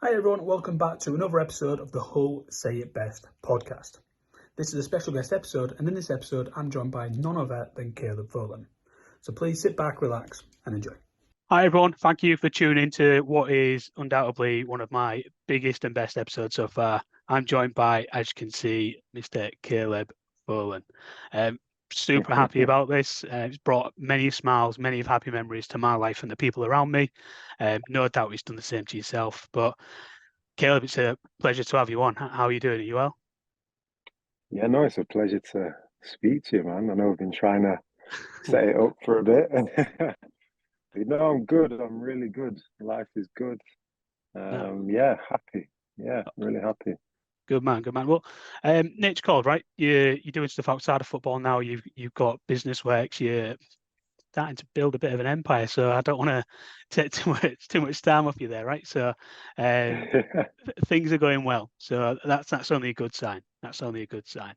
Hi everyone, welcome back to another episode of the Hull Say It Best podcast. This is a special guest episode, and in this episode I'm joined by none other than Caleb Folan. So please sit back, relax and enjoy. Hi everyone, thank you for tuning into what is undoubtedly one of my biggest and best episodes so far. I'm joined by, as you can see, Mr. Caleb Folan. Super happy about this. It's brought many smiles, many happy memories to my life and the people around me. No doubt it's done the same to yourself. But Caleb, it's a pleasure to have you on. How are you doing? Are you well? Yeah, no, it's a pleasure to speak to you, man. I know we've been trying to set it up for a bit. I'm good. I'm really good. Life is good. Yeah, happy. Yeah, really happy. Good man, good man. Well, Nature called, right? You're doing stuff outside of football now. You've got business works. You're starting to build a bit of an empire. So I don't want to take too much time off you there, right? So things are going well. So that's only a good sign. That's only a good sign.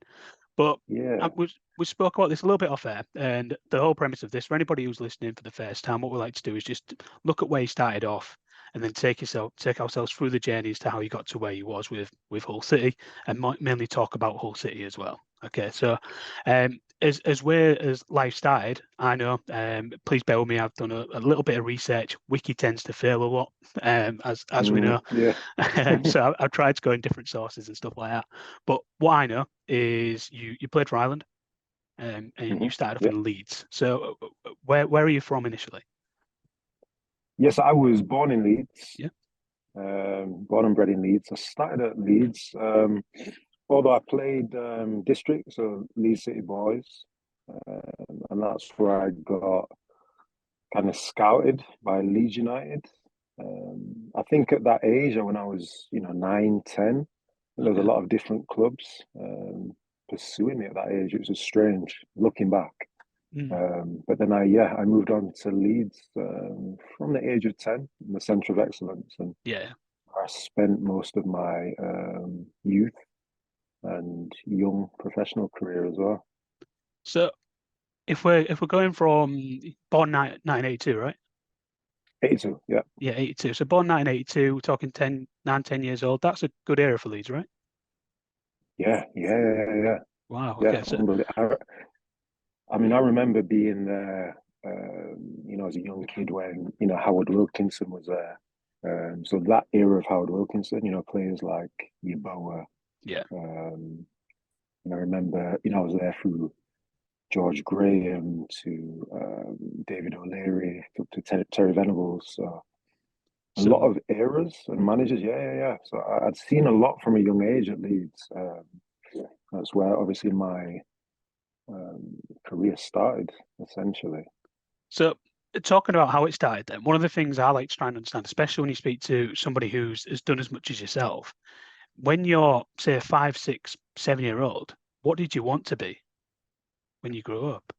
But Yeah, we spoke about this a little bit off air, and the whole premise of this, for anybody who's listening for the first time, what we like to do is just look at where you started off, and then take ourselves through the journey as to how you got to where you was with Hull City, and mainly talk about Hull City as well. Okay, so as life started, I know. Please bear with me. I've done a little bit of research. Wiki tends to fail a lot, as we know. yeah. So I've tried to go in different sources and stuff like that. But what I know is you played for Ireland, and you started off Yeah. in Leeds. So where are you from initially? Yes, I was born in Leeds. Yeah. Born and bred in Leeds. I started at Leeds, although I played district, so Leeds City Boys, and that's where I got kind of scouted by Leeds United. I think at that age, when I was 9, 10, there was a lot of different clubs pursuing me at that age. It was just strange looking back. But then I moved on to Leeds from the age of 10 in the Centre of Excellence, and I spent most of my youth and young professional career as well. So if we're going from born 1982, right? 82, yeah. Yeah, 82. So born 1982, we're talking 10 years old. That's a good era for Leeds, right? Yeah. Wow. Yeah, Okay. So I mean, I remember being there, as a young kid when, Howard Wilkinson was there. So that era of Howard Wilkinson, players like Yeboah. yeah. I remember, I was there through George Graham to David O'Leary to Terry Venables. So a lot of eras and managers. Yeah. So I'd seen a lot from a young age at Leeds. That's where obviously my career started, essentially. So talking about how it started then, one of the things I like to try and understand, especially when you speak to somebody has done as much as yourself, when you're, say, a 5, 6, 7-year-old, what did you want to be when you grew up?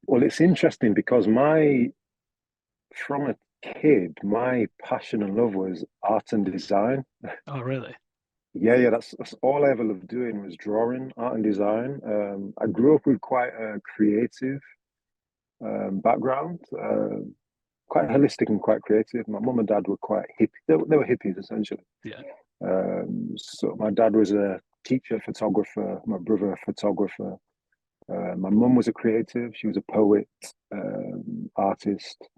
Well, it's interesting because from a kid, my passion and love was art and design. Oh, really? Yeah, that's all I ever loved doing was drawing, art and design. I grew up with quite a creative background, quite holistic and quite creative. My mum and dad were quite hippie. They were hippies, essentially. Yeah. So my dad was a teacher, photographer, my brother a photographer. My mum was a creative. She was a poet, artist.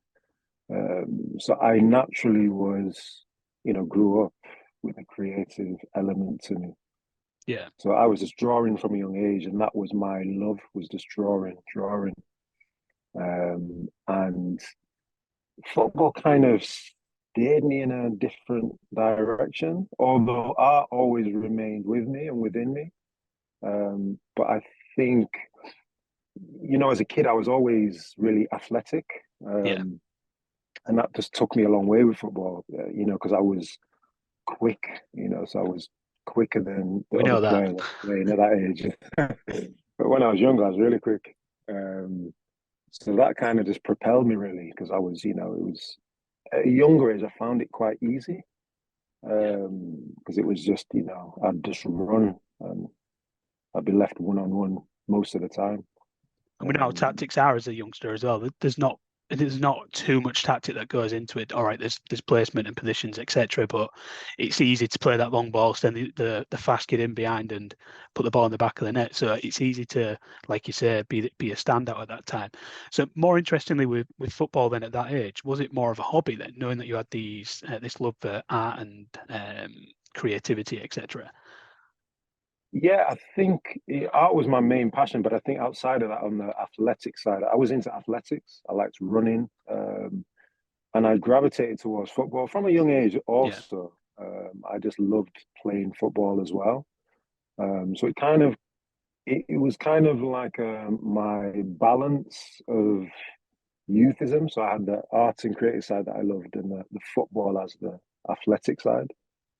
So I naturally grew up with a creative element to me. Yeah. So I was just drawing from a young age, and that was my love, was just drawing. And football kind of steered me in a different direction, although art always remained with me and within me. But I think, as a kid, I was always really athletic. And that just took me a long way with football, because I was quick, so I was quicker than the other players playing at that age. But when I was younger, I was really quick. So that kind of just propelled me really, because I was, it was at a younger age, I found it quite easy. Because it was just, I'd just run and I'd be left one-on-one most of the time. And we know how tactics are as a youngster as well. There's not there's not too much tactic that goes into it. All right, there's placement and positions, etc. But it's easy to play that long ball, send the fast kid in behind and put the ball in the back of the net. So it's easy to, like you say, be a standout at that time. So more interestingly, with football then at that age, was it more of a hobby then, knowing that you had this love for art and creativity, etc.? Yeah, I think art was my main passion, but I think outside of that, on the athletic side, I was into athletics. I liked running, and I gravitated towards football from a young age. Yeah. Also, I just loved playing football as well. So it was kind of like my balance of youthism. So I had the arts and creative side that I loved, and the football as the athletic side.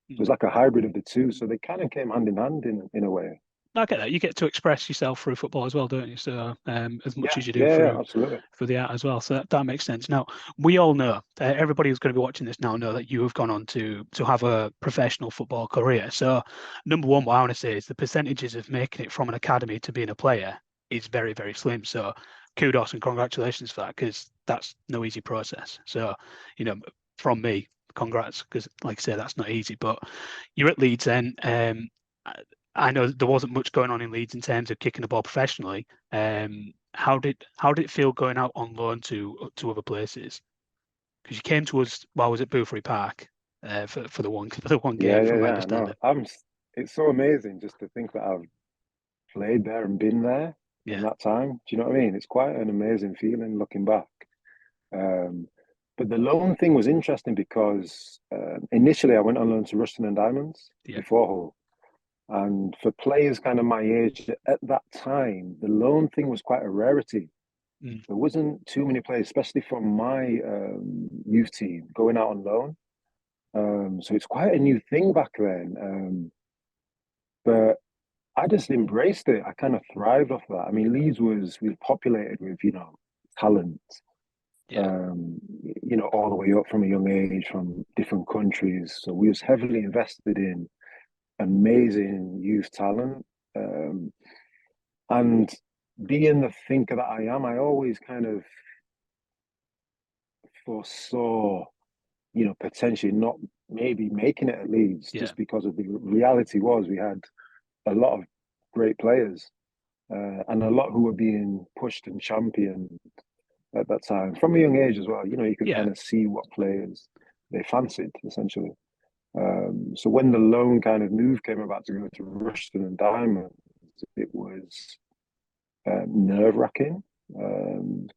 It was like a hybrid of the two. So they kind of came hand in hand in a way. I get that. You get to express yourself through football as well, don't you? So as much Yeah, as you do yeah, through absolutely. the art as well. So that makes sense. Now, we all know, everybody who's going to be watching this now know that you have gone on to have a professional football career. So number one, what I want to say is the percentages of making it from an academy to being a player is very, very slim. So kudos and congratulations for that, because that's no easy process. So, from me, congrats, because like I say, that's not easy. But you're at Leeds then. I know there wasn't much going on in Leeds in terms of kicking the ball professionally. How did it feel going out on loan to other places? Because you came to us while I was at Boothry Park for the one Yeah, game, yeah, from my yeah. No, understanding. it's so amazing just to think that I've played there and been there in Yeah, that time. Do you know what I mean? It's quite an amazing feeling looking back. Um, but the loan thing was interesting because initially I went on loan to Ruston and Diamonds yeah, before Hull. And for players kind of my age at that time, the loan thing was quite a rarity. mm, There wasn't too many players, especially from my youth team, going out on loan. So it's quite a new thing back then. But I just embraced it. I kind of thrived off that. I mean, Leeds was populated with, talent, yeah, all the way up from a young age from different countries. So we was heavily invested in amazing youth talent. Um, and being the thinker that I am, I always kind of foresaw, potentially not maybe making it at Leeds yeah, just because of the reality was we had a lot of great players and a lot who were being pushed and championed at that time from a young age as well. You could yeah. kind of see what players they fancied essentially. So when the loan kind of move came about to go to Rushton and Diamonds, it was nerve wracking. Um,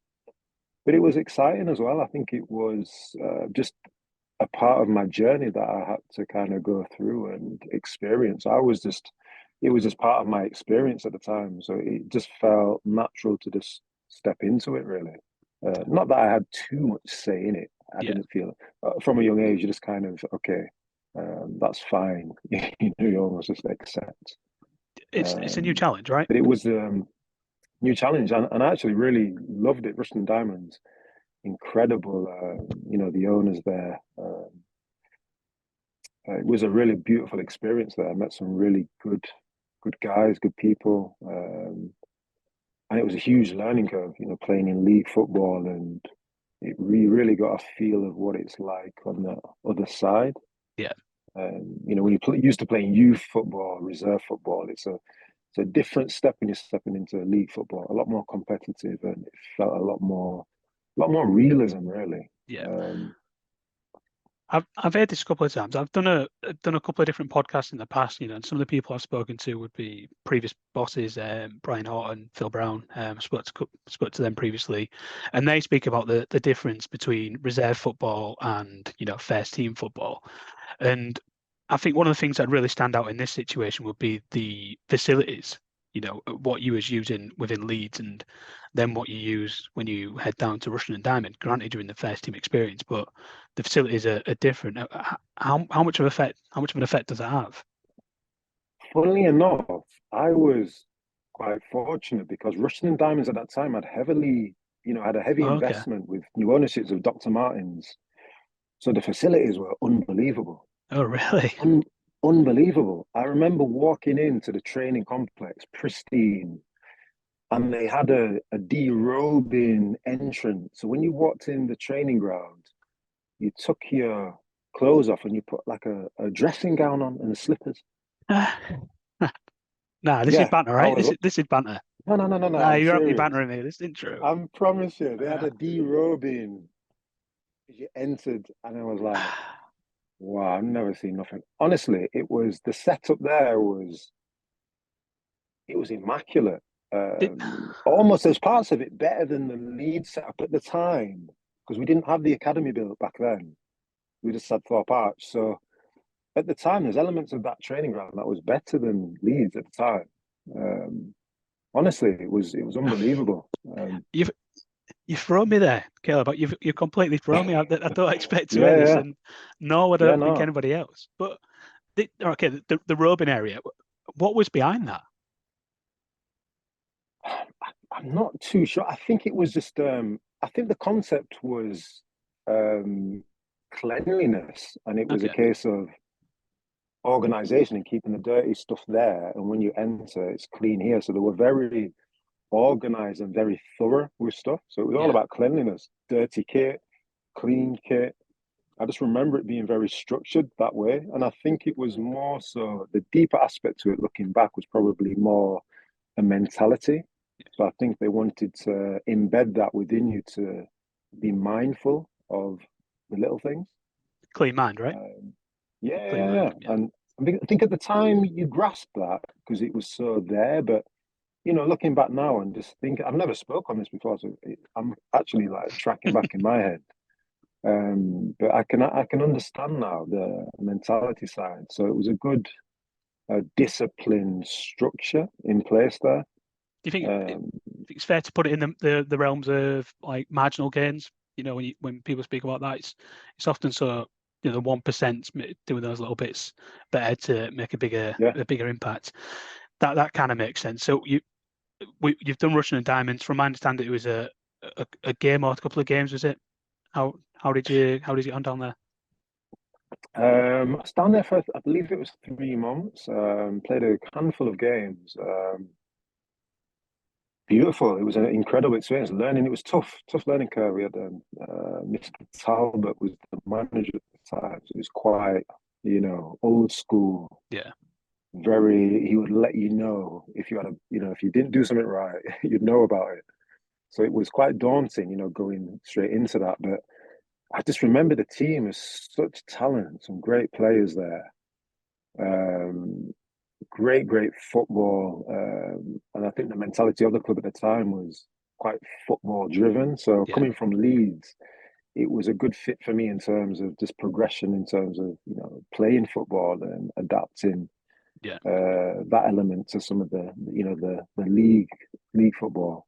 but it was exciting as well. I think it was just a part of my journey that I had to kind of go through and experience. It was just part of my experience at the time. So it just felt natural to just step into it, really. Not that I had too much say in it. I Yeah. didn't feel from a young age, you just kind of, okay, that's fine. You almost just accept. It's a new Um, challenge, right? but it was a new challenge, and I actually really loved it. Rushton Diamonds, incredible. The owners there. It was a really beautiful experience there. I met some really good guys, good people, and it was a huge learning curve. Playing in league football, and really got a feel of what it's like on the other side. Yeah. When used to playing youth football, reserve football, it's a different step when you're stepping into league football. A lot more competitive, and it felt a lot more realism, really. Yeah. Um, I've heard this a couple of times. I've done a couple of different podcasts in the past, and some of the people I've spoken to would be previous bosses, Brian Horton, Phil Brown. Spoke to them previously, and they speak about the difference between reserve football and first team football. And I think one of the things that really stand out in this situation would be the facilities. What you was using within Leeds, and then what you use when you head down to Rushden and Diamond. Granted, you're in the first team experience, but the facilities are different. How much of an effect does that have? Funnily enough, I was quite fortunate because Rushden and Diamonds at that time had a heavy Oh, okay. investment with new ownerships of Dr. Martens. So the facilities were unbelievable. Oh, really? Un- Unbelievable. I remember walking into the training complex, pristine, and they had a derobing entrance. So when you walked in the training ground, you took your clothes off and you put like a dressing gown on and the slippers. Nah, this is Yeah, banter, I right? was This is banter. no. Nah, I'm you're serious. bantering me. This isn't true. I promise you, they had a derobing as you entered, and I was like, wow, I've never seen nothing. Honestly, it was the setup there was it was immaculate. Did, Almost as parts of it better than the lead setup at the time because we didn't have the academy built back then. We just had Thorpe Arch. So at the time, there's elements of that training ground that was better than Leeds at the time. Honestly, it was unbelievable. you've thrown me there, Caleb, but you've completely thrown me out. I don't expect to hear this, Yeah, and nor would yeah, I think no. anybody else. But okay, the roving area. What was behind that? I'm not too sure. I think it was just I think the concept was um cleanliness and it was a Okay, case of organization and keeping the dirty stuff there and when you enter it's clean here. So they were very organized and very thorough with stuff. So it was all yeah, about cleanliness, dirty kit, clean kit. I just remember it being very structured that way. And I think it was more so the deeper aspect to it looking back was probably more a mentality. So I think they wanted to embed that within you to be mindful of the little things. clean mind, right? Um, yeah, Clean yeah, mind. yeah. Yeah. And I think at the time you grasped that because it was so there. But looking back now and just think, I've never spoke on this before, so I'm actually like tracking back in my head. But I can understand now the mentality side. So it was a good disciplined structure in place there. Do you think Um, it's fair to put it in the realms of like marginal gains? When people speak about that, it's often so the 1% doing those little bits better to make a yeah. bigger impact. That kind of makes sense. So you've done Russian and Diamonds. From my understanding, it was a game or a couple of games, was it? How did you get on down there? I was down there for I believe it was 3 months. Played a handful of games. Beautiful. It was an incredible experience. Learning, it was tough learning curve. We had Mr. Talbot was the manager at the time. So it was quite, old school. Yeah, Very, he would let you know if you had if you didn't do something right, you'd know about it. So it was quite daunting, going straight into that. But I just remember the team was such talent, some great players there. Um, great football. And I think the mentality of the club at the time was quite football driven. So yeah, coming from Leeds, it was a good fit for me in terms of just progression, in terms of playing football and adapting yeah. that element to some of the league football.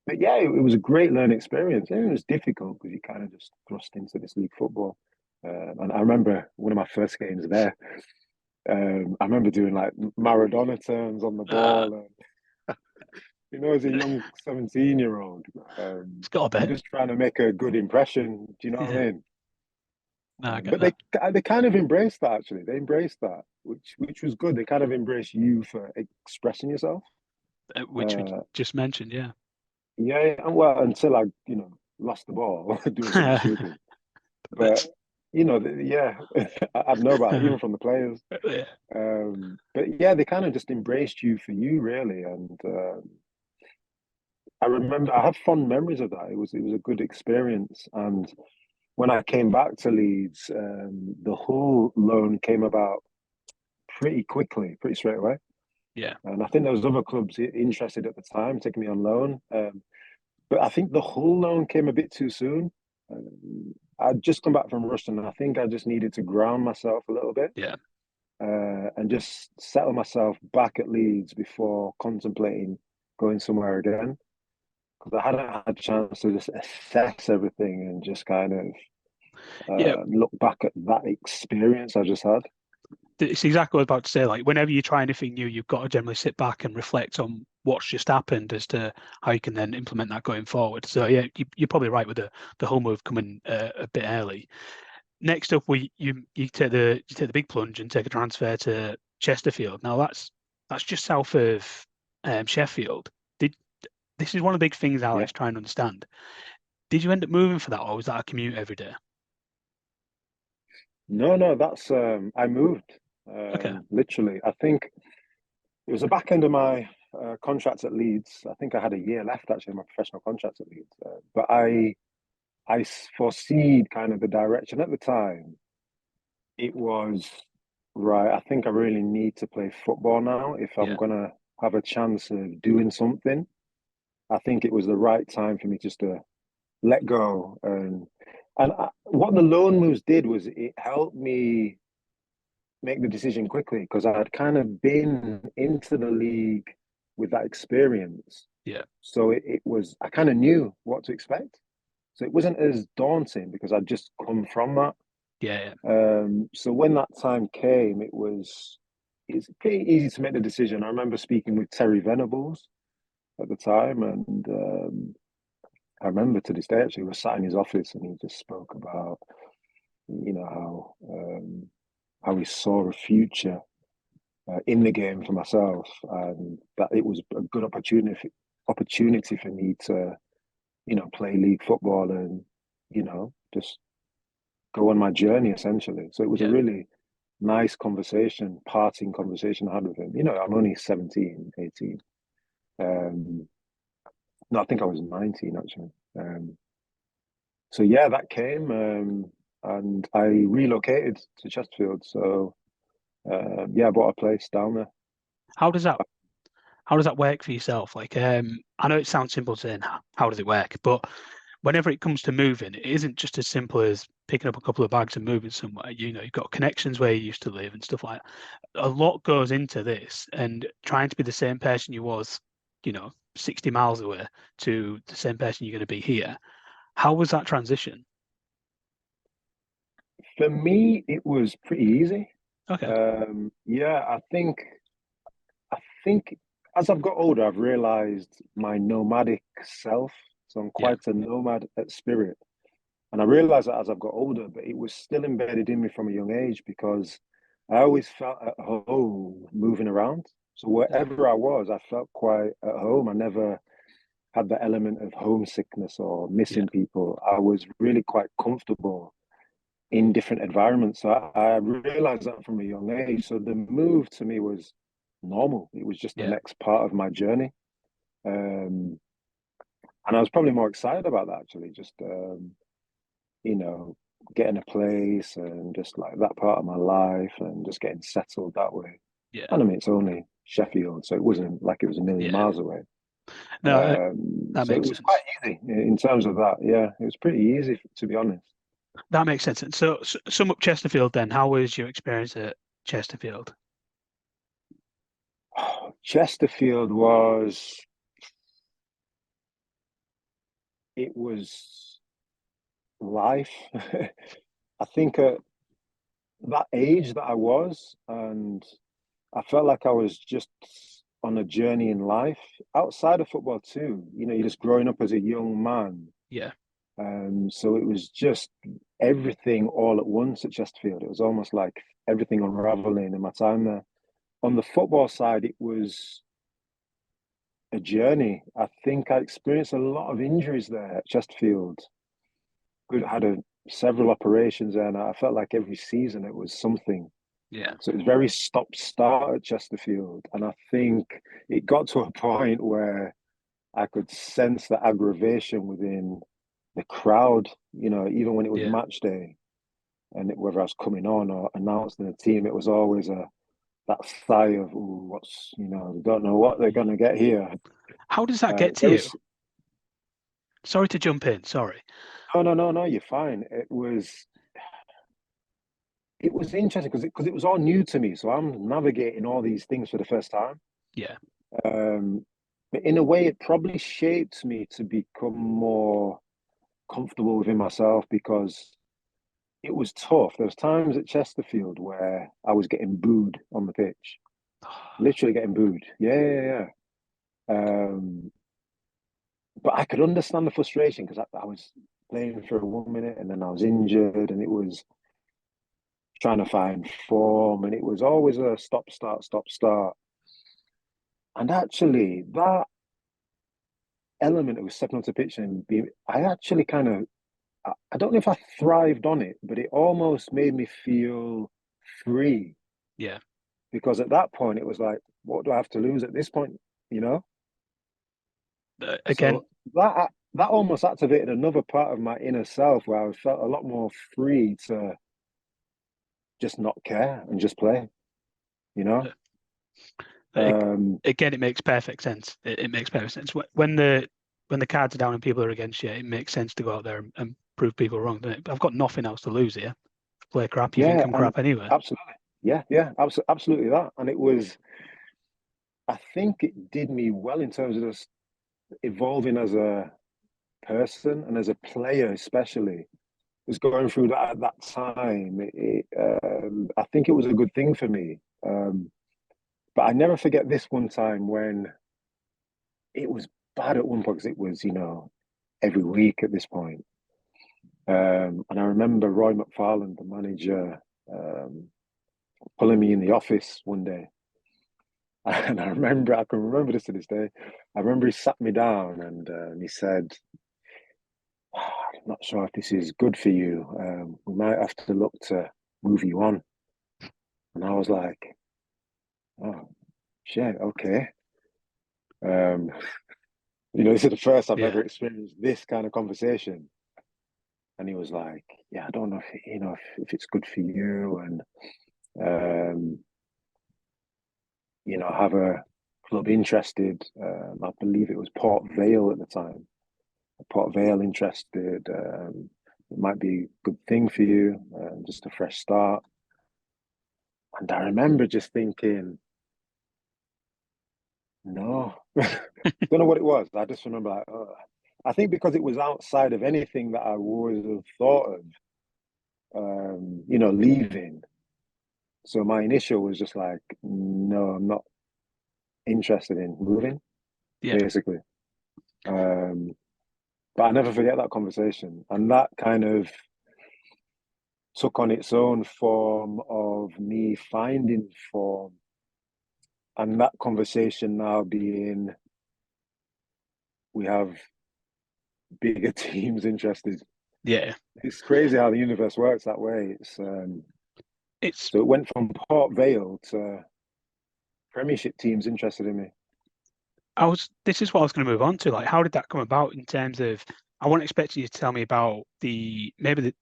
But yeah, it was a great learning experience. It was difficult because you kind of just thrust into this league football. And I remember one of my first games there. I remember doing like Maradona turns on the Uh, ball, and as a young 17-year-old, it's got a bit. just trying to make a good impression. Do you know what I Yeah, mean? no, I get But they that. they kind of embraced that actually. They embraced that, which was good. They kind of embraced you for expressing yourself. Which we Uh, just mentioned. Yeah. yeah, yeah, well, until I lost the ball doing something stupid. But That's yeah, I'd know about it even from the players. yeah, But yeah, they kind of just embraced you for you, really. And I remember I have fond memories of that. It was a good experience. And when I came back to Leeds, the Hull loan came about pretty quickly, pretty straight away. yeah, And I think there was other clubs interested at the time taking me on loan. But I think the Hull loan came a bit too soon. I'd just come back from Rushden, and I think I just needed to ground myself a little bit yeah. and just settle myself back at Leeds before contemplating going somewhere again. Because I hadn't had a chance to just assess everything and just kind of Yeah, look back at that experience I just had. it's exactly what I was about to say. Like, whenever you try anything new, you've got to generally sit back and reflect on what's just happened as to how you can then implement that going forward. So yeah, you're probably right with the whole move coming a bit early. Next up, you take the big plunge and take a transfer to Chesterfield. Now that's just south of Sheffield. Did This is one of the big things Alex trying to understand. Did you end up moving for that, or was that a commute every day? No, that's I moved. Okay. Literally, I think it was the back end of my contract at Leeds. I think I had a year left actually in my professional contract at Leeds. But I foreseed kind of the direction at the time. It was right. I think I really need to play football now if I'm Yeah. gonna have a chance of doing something. I think it was the right time for me just to let go. And what the loan moves did was it helped me make the decision quickly because I had kind of been into the league with that experience. Yeah. So it was, I kind of knew what to expect. So it wasn't as daunting because I'd just come from that. Yeah. So when that time came, it's pretty easy to make the decision. I remember speaking with Terry Venables at the time, and I remember to this day actually, we were sat in his office and he just spoke about, how he saw a future in the game for myself, and that it was a good opportunity for me to, play league football and, just go on my journey essentially. So it was a Yeah. really nice conversation, parting conversation I had with him. I'm only 17, 18. No, I think I was 19 actually. So yeah, that came, and I relocated to Chesterfield. So yeah, I bought a place down there. How does that work for yourself? Like, I know it sounds simple saying how does it work, but whenever it comes to moving, it isn't just as simple as picking up a couple of bags and moving somewhere. You've got connections where you used to live and stuff like that. A lot goes into this, and trying to be the same person you was, 60 miles away to the same person you're going to be here. How was that transition? For me, it was pretty easy. Okay. Yeah, I think as I've got older, I've realized my nomadic self. So I'm Yeah. quite a nomad at spirit. And I realized that as I've got older, but it was still embedded in me from a young age because I always felt at home moving around. So Yeah. wherever I was, I felt quite at home. I never had the element of homesickness or Yeah. missing people. I was really quite comfortable in different environments. So I realized that from a young age. So the move to me was normal. It was just the Yeah. next part of my journey. Um, and I was probably more excited about that actually, just you know, getting a place and just like that part of my life and just getting settled that way. Yeah. And I mean, it's only Sheffield, so it wasn't like it was a million Yeah. miles away. No, that So it makes was quite sense. easy in terms of that. Yeah, it was pretty easy to be honest. That makes sense. And so, sum up Chesterfield then. How was your experience at Chesterfield? Chesterfield it was life. I think at that age that I was, and I felt like I was just on a journey in life outside of football too. You're just growing up as a young man. Yeah. So it was just everything all at once at Chesterfield. It was almost like everything unraveling in my time there. On the football side, it was a journey. I think I experienced a lot of injuries there at Chesterfield. Several operations there, and I felt like every season it was something. Yeah. So it was very stop start at Chesterfield. And I think it got to a point where I could sense the aggravation within the crowd, even when it was Yeah. match day and whether I was coming on or announcing the team, it was always that sigh of, ooh, they don't know what they're going to get here. How does that get to Very, you? Sorry to jump in. Sorry. no, you're fine. It was interesting because it was all new to me. So I'm navigating all these things for the first time. Yeah. Um, but in a way, it probably shaped me to become more comfortable within myself because it was tough. There was times at Chesterfield where I was getting booed on the pitch, literally getting booed. Yeah. But I could understand the frustration because I was playing for 1 minute and then I was injured and it was trying to find form and it was always a stop, start, stop, start. And actually, that element of stepping onto the pitch and being, I actually kind of, I don't know if I thrived on it, but it almost made me feel free Yeah. because at that point it was like, what do I have to lose at this point? You know? Again, So that almost activated another part of my inner self where I felt a lot more free to just not care and just play, you know? it, Um, again, it makes perfect sense. It makes perfect sense. When the cards are down and people are against you, it makes sense to go out there and prove people wrong, doesn't it? I've got nothing else to lose here. Play crap, you think yeah, I'm and crap anyway. absolutely. Yeah, absolutely that. And it was, I think it did me well in terms of just evolving as a person and as a player, especially. Was going through that at that time. I think it was a good thing for me. But I never forget this one time when it was bad at one point because it was, every week at this point. And I remember Roy McFarland, the manager, pulling me in the office one day. And I can remember this to this day. I remember he sat me down and he said, I'm not sure if this is good for you. We might have to look to move you on. And I was like, oh, shit, okay. Um, this is the first I've Yeah. ever experienced this kind of conversation. And he was like, yeah, I don't know if it's good for you and um, have a club interested. I believe it was Port Vale at the time. Port Vale interested. It might be a good thing for you, just a fresh start. And I remember just thinking, no, don't know what it was. I just remember like, I think because it was outside of anything that I would have thought of, leaving. So my initial was just like, no, I'm not interested in moving, Yeah. basically. But I never forget that conversation. And that kind of took on its own form of me finding form. And that conversation now being, we have bigger teams interested. Yeah. It's crazy how the universe works that way. It's So it went from Port Vale to Premiership teams interested in me. this is what I was going to move on to. Like, how did that come about in terms of, I wasn't expecting you to tell me about maybe the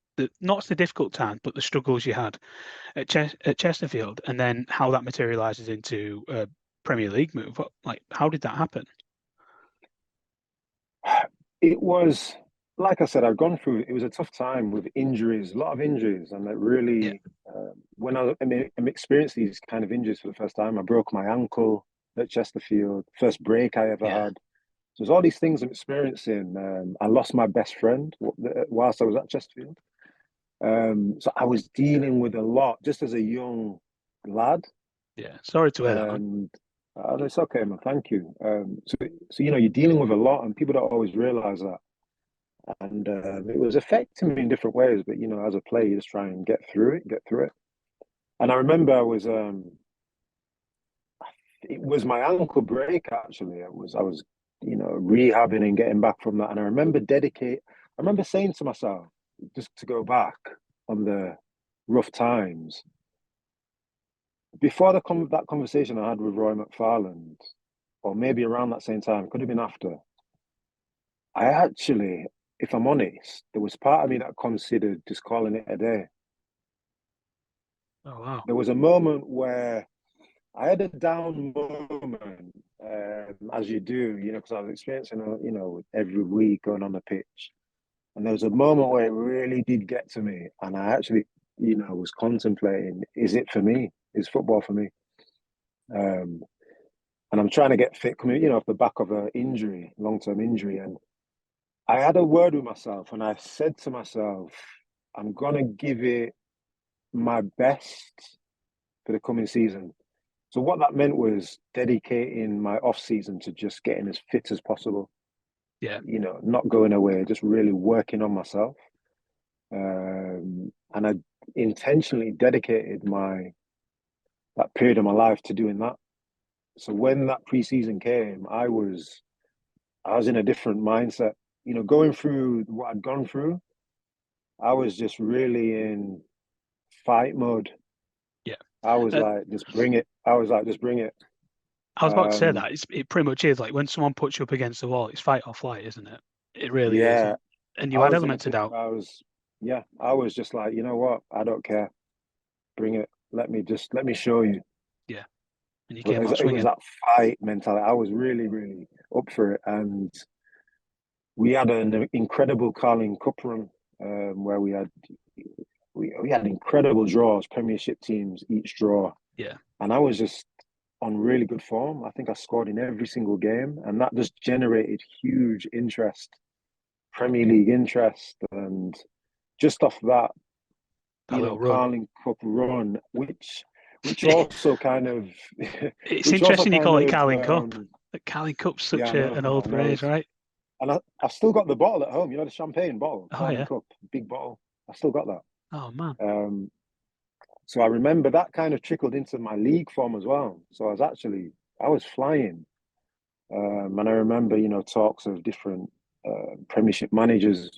not the difficult times, but the struggles you had at Chesterfield, and then how that materializes into a Premier League move. How did that happen? It was, like I said, I'd gone through, it was a tough time with injuries, a lot of injuries. And it Yeah. really, when I'm experienced these kind of injuries for the first time, I broke my ankle at Chesterfield, first break I ever Yeah. had. So there's all these things I'm experiencing. I lost my best friend whilst I was at Chesterfield. So I was dealing with a lot just as a young lad. Yeah. Sorry to hear that, man. And it's okay, man. Thank you. So you're dealing with a lot, and people don't always realize that. And it was affecting me in different ways. But as a player, you just try and get through it. And I remember it was my ankle break actually. I was rehabbing and getting back from that. And I remember saying to myself, just to go back on the rough times before that conversation I had with Roy McFarland, or maybe around that same time, could have been after. I actually, if I'm honest, there was part of me that considered just calling it a day. Oh wow. There was a moment where I had a down moment, as you do, because I was experiencing, every week going on the pitch. And there was a moment where it really did get to me. And I actually, was contemplating, is it for me? Is football for me? Um, and I'm trying to get fit coming, off the back of an injury, long-term injury. And I had a word with myself and I said to myself, I'm going to give it my best for the coming season. So what that meant was dedicating my off season to just getting as fit as possible. Yeah. Not going away, just really working on myself. And I intentionally dedicated that period of my life to doing that. So when that preseason came, I was in a different mindset. You know, going through what I'd gone through, I was just really in fight mode. Yeah. I was like, just bring it. I was like, just bring it. I was about to say Um, that it pretty much is like when someone puts you up against the wall, it's fight or flight, isn't it? It really is. yeah, And you I had was in a elements of place doubt. where I was just like, you know what? I don't care. Bring it. Let me show you. Yeah. And you came out It was swinging. that fight mentality. I was really, really up for it. And we had an incredible Carling Cup run where we had incredible draws, Premiership teams each draw. Yeah. And I was just on really good form. I think I scored in every single game, and that just generated huge interest, Premier League interest, and just off that, That little run. Carling Cup run, which also kind of, It's which also interesting you kind call it of, Carling Cup. The Carling Cup's yeah, such an old I know, phrase, right? and I've still got the bottle at home. You know, the champagne bottle, Oh Carling yeah. Cup, big bottle. I still got that. Oh man. So I remember that kind of trickled into my league form as well. So I was flying. And I remember, talks of different Premiership managers,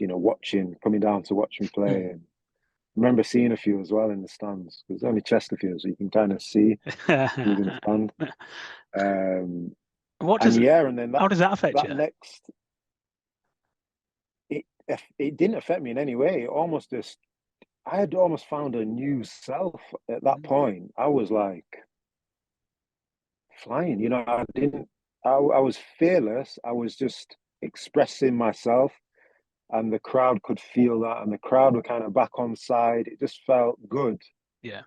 coming down to watch me play. And I remember seeing a few as well in the stands. There's only Chesterfield, so you can kind of see who's in the stand. What And does yeah, and then how does that affect that you? next, it didn't affect me in any way. I had almost found a new self at that point. I was like flying, I was fearless. I was just expressing myself, and the crowd could feel that, and the crowd were kind of back on side. It just felt good. Yeah.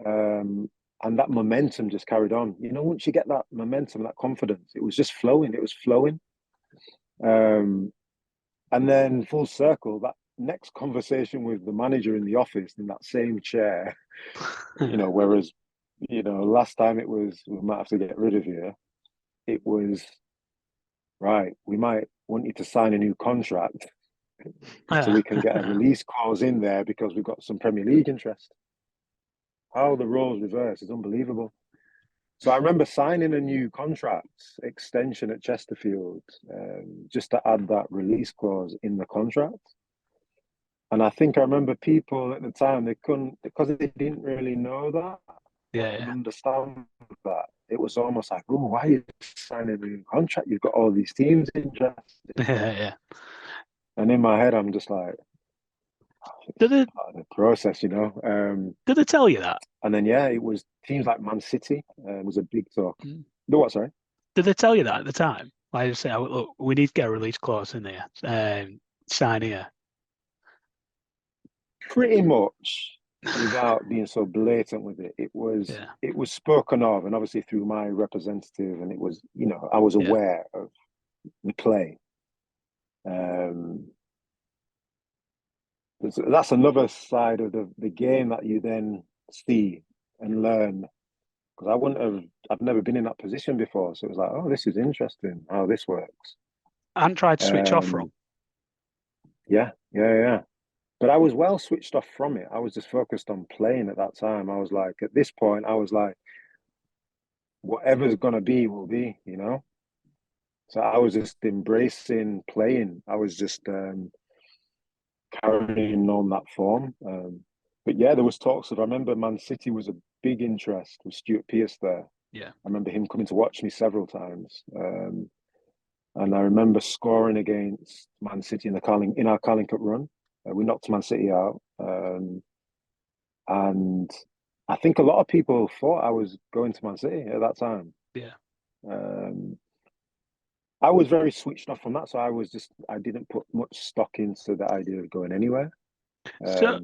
And that momentum just carried on. Once you get that momentum, that confidence, it was just flowing. It was flowing. And then full circle, that next conversation with the manager in the office in that same chair, whereas, last time it was, we might have to get rid of you. It was, right, we might want you to sign a new contract so we can get a release clause in there because we've got some Premier League interest. How the roles reverse is unbelievable. So I remember signing a new contract extension at Chesterfield just to add that release clause in the contract. And I think I remember people at the time, they couldn't, because they didn't really know that and Yeah. understand that. It was almost like, oh, why are you signing a new contract? You've got all these teams interested. Yeah. And in my head, I'm just like, Did they, part of the process, did they tell you that? And then, yeah, it was teams like Man City was a big talk. No, what, sorry? Did they tell you that at the time? Like I say, "Oh, look, we need to get a release clause in there. Sign here." Pretty much without being so blatant with it. Yeah. It was spoken of, and obviously through my representative, and it was, I was aware of the play. That's another side of the game that you then see and learn. Because I've never been in that position before. So it was like, oh, this is interesting how this works. And tried to switch off from. Yeah. But I was well switched off from it. I was just focused on playing at that time. I was like, at this point, I was like, whatever's gonna be will be, So I was just embracing playing. I was just carrying on that form. But yeah, there was talks of. I remember Man City was a big interest with Stuart Pearce there. Yeah. I remember him coming to watch me several times. And I remember scoring against Man City in our Carling Cup run. We knocked Man City out. And I think a lot of people thought I was going to Man City at that time. Yeah. I was very switched off from that, so I didn't put much stock into the idea of going anywhere. So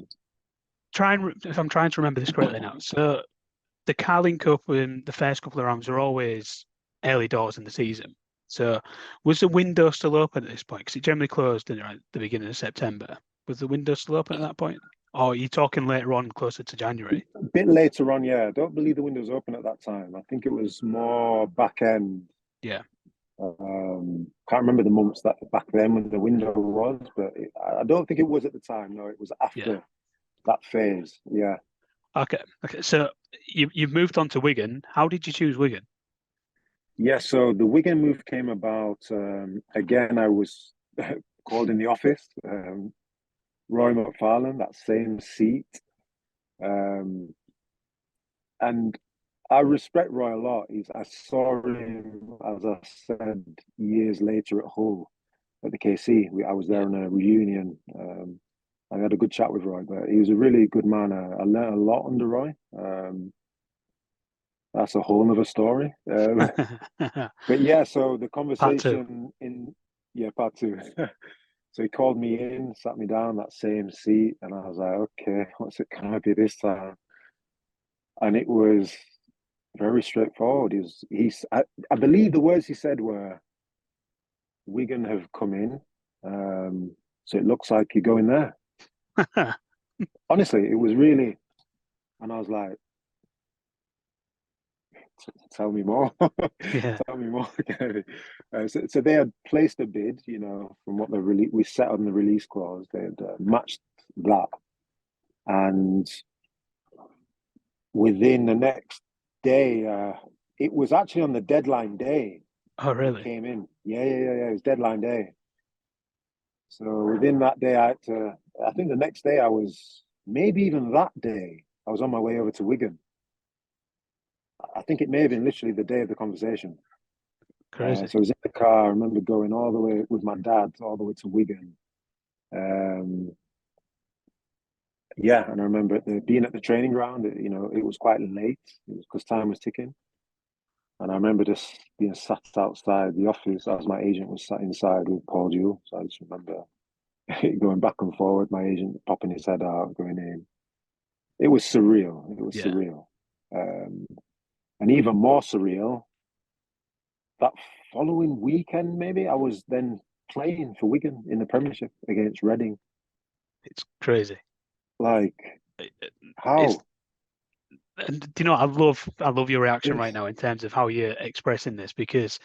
if I'm trying to remember this correctly now, so the Carling Cup and the first couple of rounds are always early doors in the season. So was the window still open at this point? Because it generally closed at the beginning of September. Was the window still open at that point? Or are you talking later on, closer to January? A bit later on, yeah. I don't believe the window was open at that time. I think it was more back end. Yeah. Can't remember the months that back then when the window was, but I don't think it was at the time. No, it was after that phase. Yeah. Okay. So you've moved on to Wigan. How did you choose Wigan? Yeah, so the Wigan move came about. Again, I was called in the office. Roy McFarlane, that same seat. Um, and I respect Roy a lot. I saw him, as I said, years later at Hull at the KC. I was there Yeah. on a reunion. I had a good chat with Roy, but he was a really good man. I learned a lot under Roy. That's a whole other story. But yeah, so the Part two. conversation yeah, part two. So he called me in, sat me down that same seat, and I was like, okay, what's it gonna be this time? And it was very straightforward. I believe the words he said were, Wigan have come in, so it looks like you're going there. Honestly, it was really, and I was like, tell me more. Yeah. Tell me more. So they had placed a bid, from what we set on the release clause. They had matched that, and within the next day, it was actually on the deadline day. Oh, It really? came in. Yeah. It was deadline day. So within that day, I think the next day maybe even that day, I was on my way over to Wigan. I think it may have been literally the day of the conversation. Crazy. So I was in the car. I remember going all the way with my dad, all the way to Wigan. Yeah, and I remember being at the training ground. It was quite late. It was because time was ticking. And I remember just being sat outside the office as my agent was sat inside with Paul Jewell. So I just remember going back and forward, my agent popping his head out, going in. It was surreal. It was Yeah. surreal. And even more surreal, that following weekend, maybe, I was then playing for Wigan in the Premiership against Reading. It's crazy. Like, It's how? and do you know, I love your reaction right now in terms of how you're expressing this, because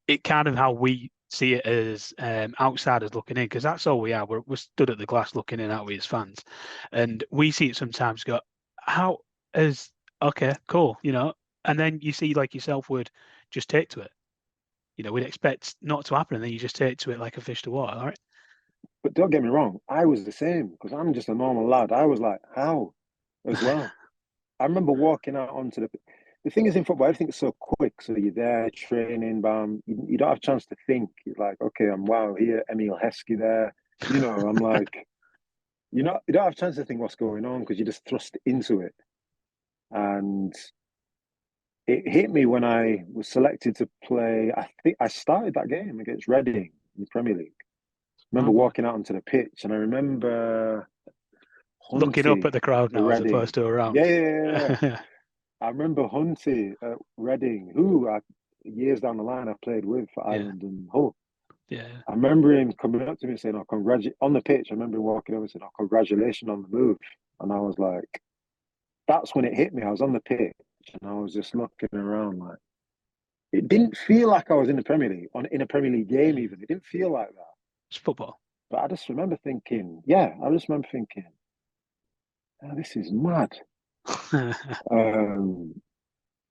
it kind of how we see it as outsiders looking in, because that's all we are. We're stood at the glass looking in, aren't we, as fans? And we see it sometimes go, how is okay, cool, and then you see like yourself would just take to it. We'd expect not to happen, and then you just take to it like a fish to water, all right? But don't get me wrong, I was the same because I'm just a normal lad. I was like, how? As well. I remember walking out onto the thing is in football, everything's so quick. So you're there training, bam. You don't have a chance to think. You're like, okay, wow here, Emil Heskey there. I'm like, you don't have a chance to think what's going on because you're just thrust into it. And it hit me when I was selected to play. I think I started that game against Reading in the Premier League. I remember Oh, man. walking out onto the pitch, and I remember Looking up at Hunty the crowd for now as Reading. opposed to Yeah, around. yeah, yeah, yeah. I remember Hunty at Reading, years down the line I played with for Yeah, Ireland and Hull. yeah. I remember him coming up to me saying, on the pitch. I remember him walking over and saying, congratulations on the move. And I was like, that's when it hit me. I was on the pitch and I was just looking around like, it didn't feel like I was in the Premier League, in a Premier League game even. It didn't feel like that. It's football. But I just remember thinking, oh, this is mad. Um,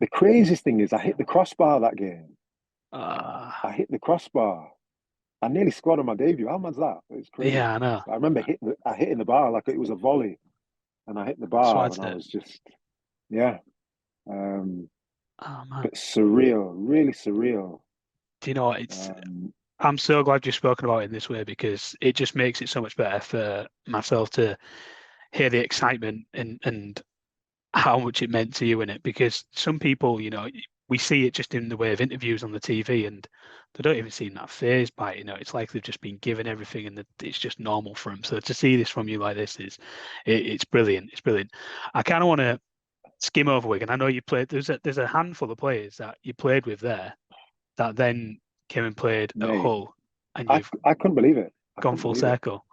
the craziest thing is I hit the crossbar that game. I hit the crossbar. I nearly scored on my debut. How mad's that? It's crazy. Yeah, I know. I remember hitting the bar like it was a volley, and I hit the bar, Swads and I it. was just, yeah. Um, Oh, man. but surreal, really surreal. Do you know what? I'm so glad you've spoken about it in this way, because it just makes it so much better for myself to hear the excitement and how much it meant to you in it. Because some people, we see it just in the way of interviews on the TV, and they don't even seem that phased by it. It's like they've just been given everything, and it's just normal for them. So to see this from you like this it's brilliant. It's brilliant. I kind of want to skim over Wigan. I know you played. There's a handful of players that you played with there that then came and played at Mate, Hull, and I you've I couldn't believe it. I gone couldn't full believe it. circle.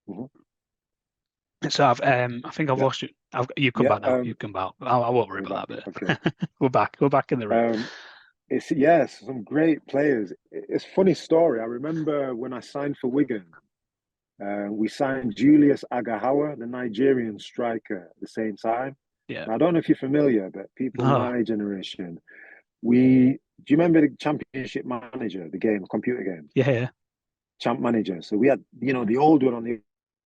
Hmm. So I think I've Yeah, lost you. You've come yeah. back now. You've come back. I won't worry We're back. about that Okay. bit. We're back. We're back in the ring. Um, it's yes, some great players. It's a funny story. I remember when I signed for Wigan. We signed Julius Agahawa, the Nigerian striker, at the same time. Yeah. Now, I don't know if you're familiar, but people No. my generation, do you remember the Championship Manager, the game, computer game, Yeah. Champ Manager? So we had, the old one on the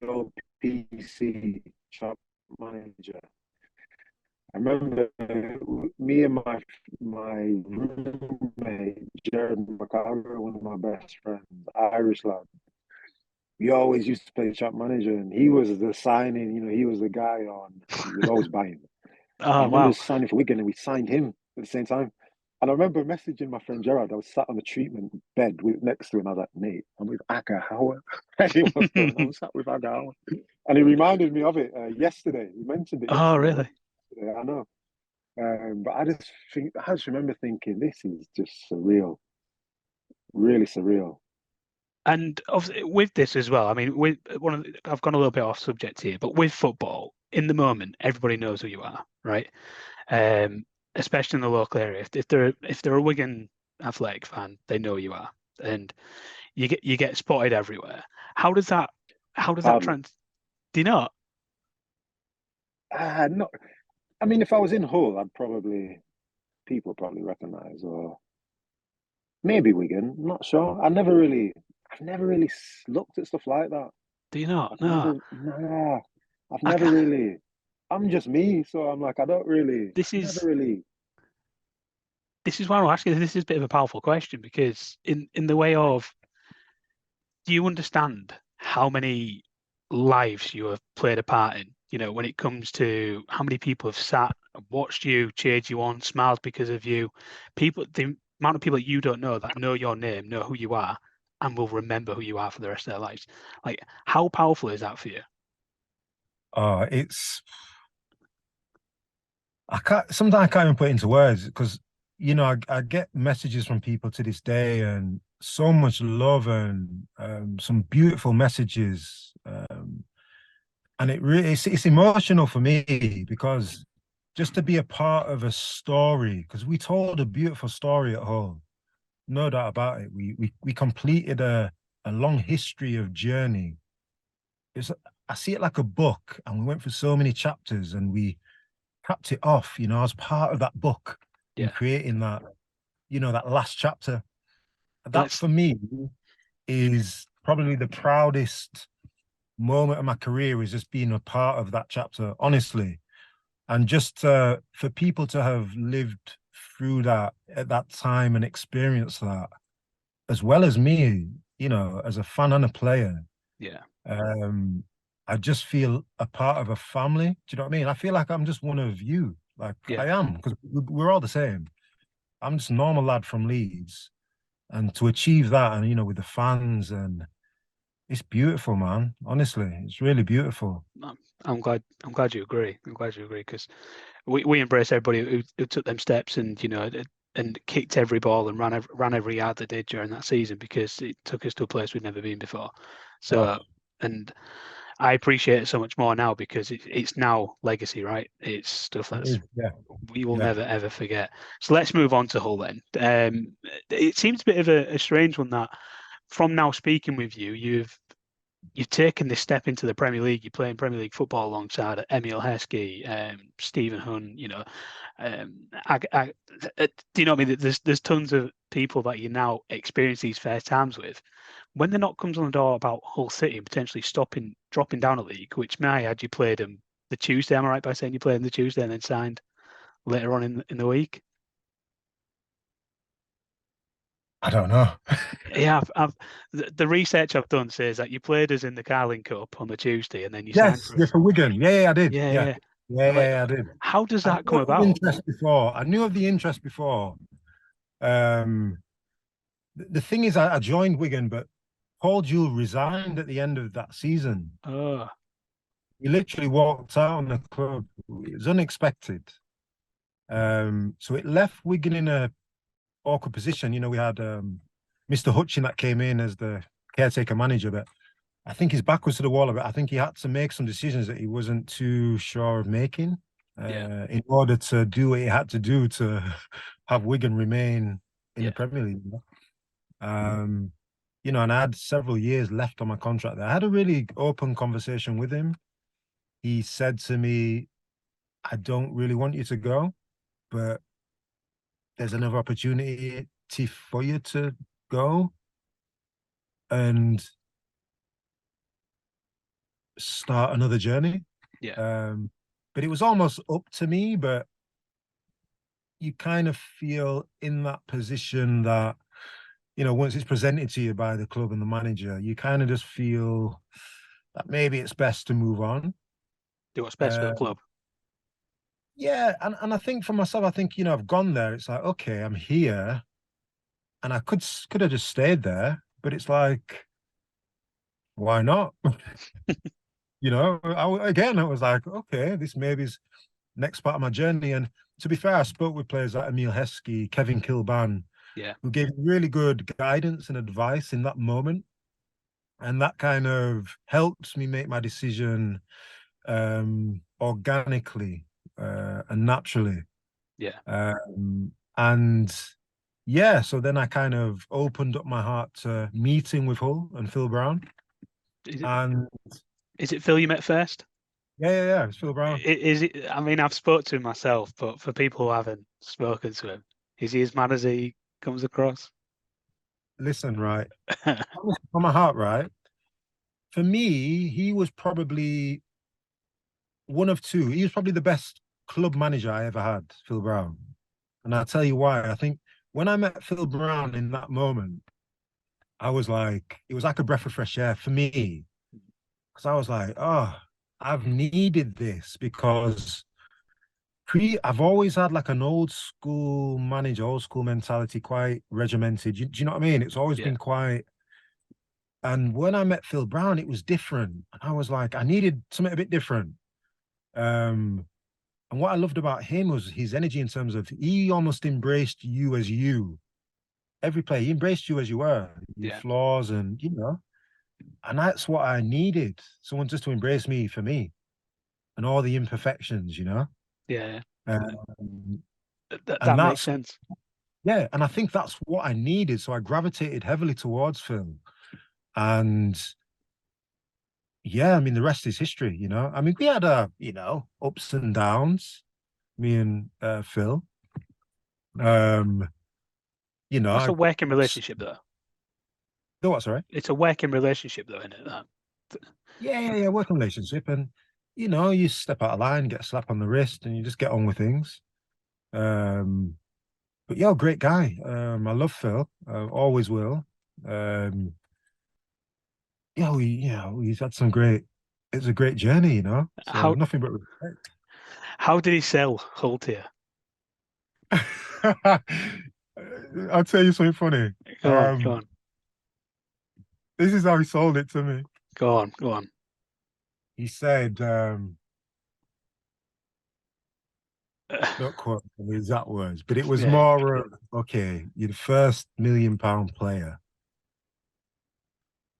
old PC, Champ Manager. I remember me and my roommate, Jared McCarver, one of my best friends, Irish lad. We always used to play Champ Manager, and he was the signing. He was the guy on. He was always buying. And I Oh remember wow. signing for Wigan, and we signed him at the same time. And I remember messaging my friend Gerard. I was sat on the treatment bed next to him. I was like, "Mate, I'm with Aga Howard." And he was going, "I'm sat with Aga Howard." And he reminded me of it yesterday. He mentioned it Oh yesterday. really? I know. But I just remember thinking, this is just surreal, really surreal. And obviously with this as well, I mean, with I've gone a little bit off subject here, but with football, in the moment, everybody knows who you are, right? Um, Especially in the local area. If they're a Wigan Athletic fan, they know who you are, and you get spotted everywhere. How does that Hardly. trans? Do you know? No, I mean, if I was in Hull, people probably recognise, or maybe Wigan. I'm not sure. I've never really looked at stuff like that. Do you not? I've No. never, nah, I've I never ca really. I'm just me, so I'm like, this I've never is really. this is why I'm asking. This is a bit of a powerful question because in the way of, do you understand how many lives you have played a part in? When it comes to how many people have sat and watched you, cheered you on, smiled because of you, the amount of people that you don't know that know your name, know who you are, and will remember who you are for the rest of their lives. Like, how powerful is that for you? It's sometimes I can't even put it into words because I get messages from people to this day and so much love and some beautiful messages. And it's emotional for me because just to be a part of a story, because we told a beautiful story at home, no doubt about it. We completed a long history of journey. It's I see it like a book, and we went through so many chapters, and we capped it off. I was part of that book in Yeah. creating that last chapter. That Let's for me is probably the proudest moment of my career, is just being a part of that chapter, honestly. And just for people to have lived through that at that time and experienced that, as well as me, as a fan and a player, Yeah. um, I just feel a part of a family. Do you know what I mean? I feel like I'm just one of you. Like Yeah. I am, because we're all the same. I'm just a normal lad from Leeds. And to achieve that, and with the fans, and it's beautiful, man. Honestly, it's really beautiful. I'm glad you agree. I'm glad you agree because we embrace everybody who took them steps and kicked every ball and ran every yard they did during that season because it took us to a place we'd never been before. So, Oh, and I appreciate it so much more now because it's now legacy, right? It's stuff it that's is. Yeah, we will yeah. never ever forget. So let's move on to Hull then. It seems a bit of a strange one that from now speaking with you, you've taken this step into the Premier League. You're playing Premier League football alongside Emil Heskey, Stephen Hunt. Do you know what I mean? There's tons of people that you now experience these first times with. When the knock comes on the door about Hull City and potentially dropping down a league, which may I add, you played them the Tuesday. Am I right by saying you played them the Tuesday and then signed later on in the week? I don't know. Yeah, the research I've done says that you played us in the Carling Cup on the Tuesday and then you signed Yes, for yeah, us. for Wigan. Yeah, yeah, I did. Yeah, Yeah, yeah. yeah, I'm like, yeah, I did. how does I that knew come of about? interest before. I knew of the interest before. Um, the thing is, I joined Wigan, but Paul Jewell resigned at the end of that season. Oh, He literally walked out on the club. It was unexpected. So it left Wigan in a awkward position. We had Mr. Hutchin that came in as the caretaker manager, but I think his back was to the wall a bit. I think he had to make some decisions that he wasn't too sure of making yeah, in order to do what he had to do to have Wigan remain in the yeah, Premier League. Um, and I had several years left on my contract there. I had a really open conversation with him. He said to me, I don't really want you to go, but there's another opportunity for you to go and start another journey. Yeah. But it was almost up to me, but you kind of feel in that position that, once it's presented to you by the club and the manager, you kind of just feel that maybe it's best to move on. Do what's best for the club. Yeah, and I think for myself, I think, I've gone there. It's like, okay, I'm here, and I could have just stayed there, but it's like, why not? I was like, okay, this maybe is next part of my journey. And to be fair, I spoke with players like Emil Heskey, Kevin Kilban, Yeah. who gave really good guidance and advice in that moment. And that kind of helps me make my decision organically and naturally. Yeah. And yeah, so then I kind of opened up my heart to meeting with Hull and Phil Brown. And Is it Phil you met first? yeah, it's Phil Brown. Is it? I mean, I've spoke to him myself, but for people who haven't spoken to him, is he as mad as he comes across? Listen, right, from my heart, right. For me, he was probably one of two. He was probably the best club manager I ever had, Phil Brown. And I'll tell you why. I think when I met Phil Brown in that moment, it was like a breath of fresh air for me. Because I was like, oh, I've needed this because I've always had like an old school manager, old school mentality, quite regimented. Do you know what I mean? It's always been quite. And when I met Phil Brown, it was different. And I was like, I needed something a bit different. And what I loved about him was his energy in terms of he almost embraced you as you. Every player, he embraced you as you were, your flaws, and and that's what I needed. Someone just to embrace me for me and all the imperfections, Yeah. And that makes sense. Yeah, and I think that's what I needed. So I gravitated heavily towards Phil. And yeah, I mean, the rest is history, I mean, we had ups and downs, me and Phil. That's a working relationship, though. No, what, sorry? It's a working relationship, though, isn't it? That. Yeah, working relationship. And, you step out of line, get a slap on the wrist, and you just get on with things. But yeah, great guy. I love Phil. Always will. He's had some great. It's a great journey, So nothing but respect. How did he sell Hull to you? I'll tell you something funny. Go on. This is how he sold it to me. Go on. He said, don't quote the exact words, but it was more okay, you're the first £1 million player.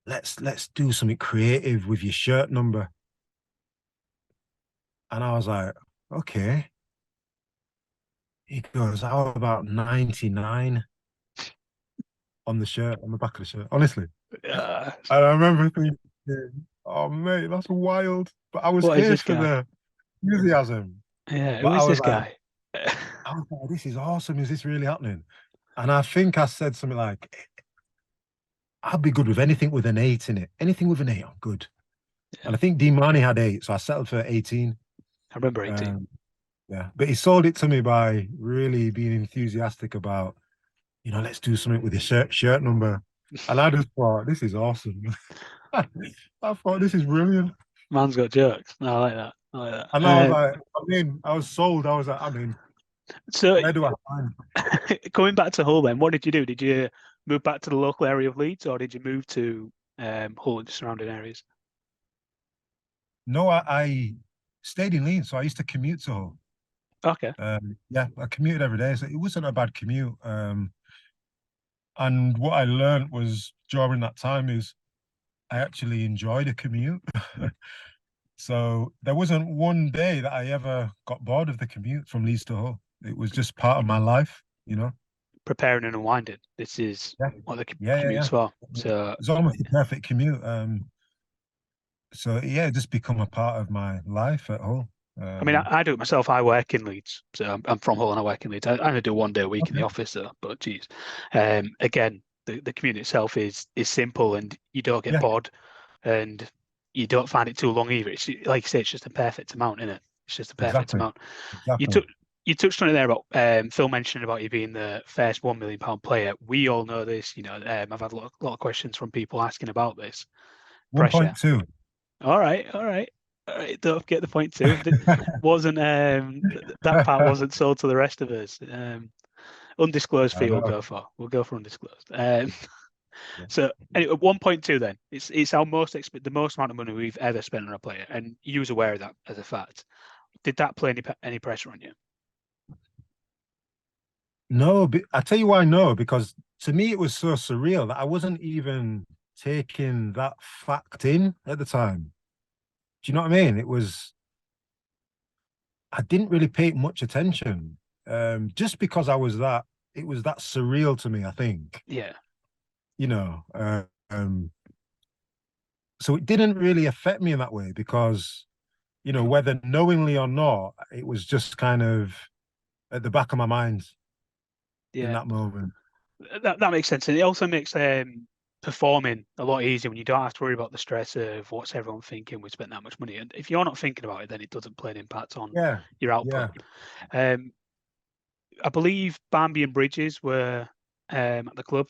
Let's do something creative with your shirt number. And I was like, okay. He goes, how about 99 on the shirt, on the back of the shirt? Honestly. And I remember thinking, oh mate, that's wild. But I was here for the enthusiasm. Yeah, who is this guy? I was like, this is awesome. Is this really happening? And I think I said something like, I'll be good with anything with an 8 in it. Anything with an 8, I'm good. Yeah. And I think Dimani had 8, so I settled for 18. I remember 18. Yeah, but he sold it to me by really being enthusiastic about, let's do something with your shirt number. And I just thought, this is awesome. I thought, this is brilliant. Man's got jokes. I like that. And I was like, I was sold. I was like, so where do I find? Coming back to Hull then, what did you do? Did you move back to the local area of Leeds, or did you move to Hull and surrounding areas? No, I stayed in Leeds, so I used to commute to Hull. Okay. Yeah, I commuted every day, so it wasn't a bad commute. And what I learned was during that time is I actually enjoyed a commute. So there wasn't one day that I ever got bored of the commute from Leeds to Hull. It was just part of my life, Preparing and unwinding. This is what the commute's for. So it's almost the perfect commute. So yeah, it just become a part of my life at Hull. I mean, I do it myself. I work in Leeds, so I'm from Hull and I work in Leeds. I only do 1 day a week in the office, though. But geez, again, the community itself is simple, and you don't get Yeah. bored, and you don't find it too long either. It's like you say, it's just a perfect amount, isn't it? It's just a perfect Exactly. amount. Exactly. You touched on it there about Phil mentioning about you being the first £1 million player. We all know this. I've had a lot of questions from people asking about this. Pressure. 1.2. All right. Don't get the point too. Wasn't that part wasn't sold to the rest of us. Undisclosed fee I we'll know. go for. We'll go for undisclosed. Yeah. So anyway, 1.2 then. It's our the most amount of money we've ever spent on a player, and you was aware of that as a fact. Did that play any pressure on you? No, I tell you why no, because to me it was so surreal that I wasn't even taking that fact in at the time. Do you know what I mean? I didn't really pay much attention. Just because it was that surreal to me, I think. Yeah. You know, so it didn't really affect me in that way because, whether knowingly or not, it was just kind of at the back of my mind in Yeah. that moment. That makes sense, and it also makes performing a lot easier when you don't have to worry about the stress of what's everyone thinking. We spent that much money, and if you're not thinking about it, then it doesn't play an impact on Yeah, your output. yeah. I believe Bambi and Bridges were at the club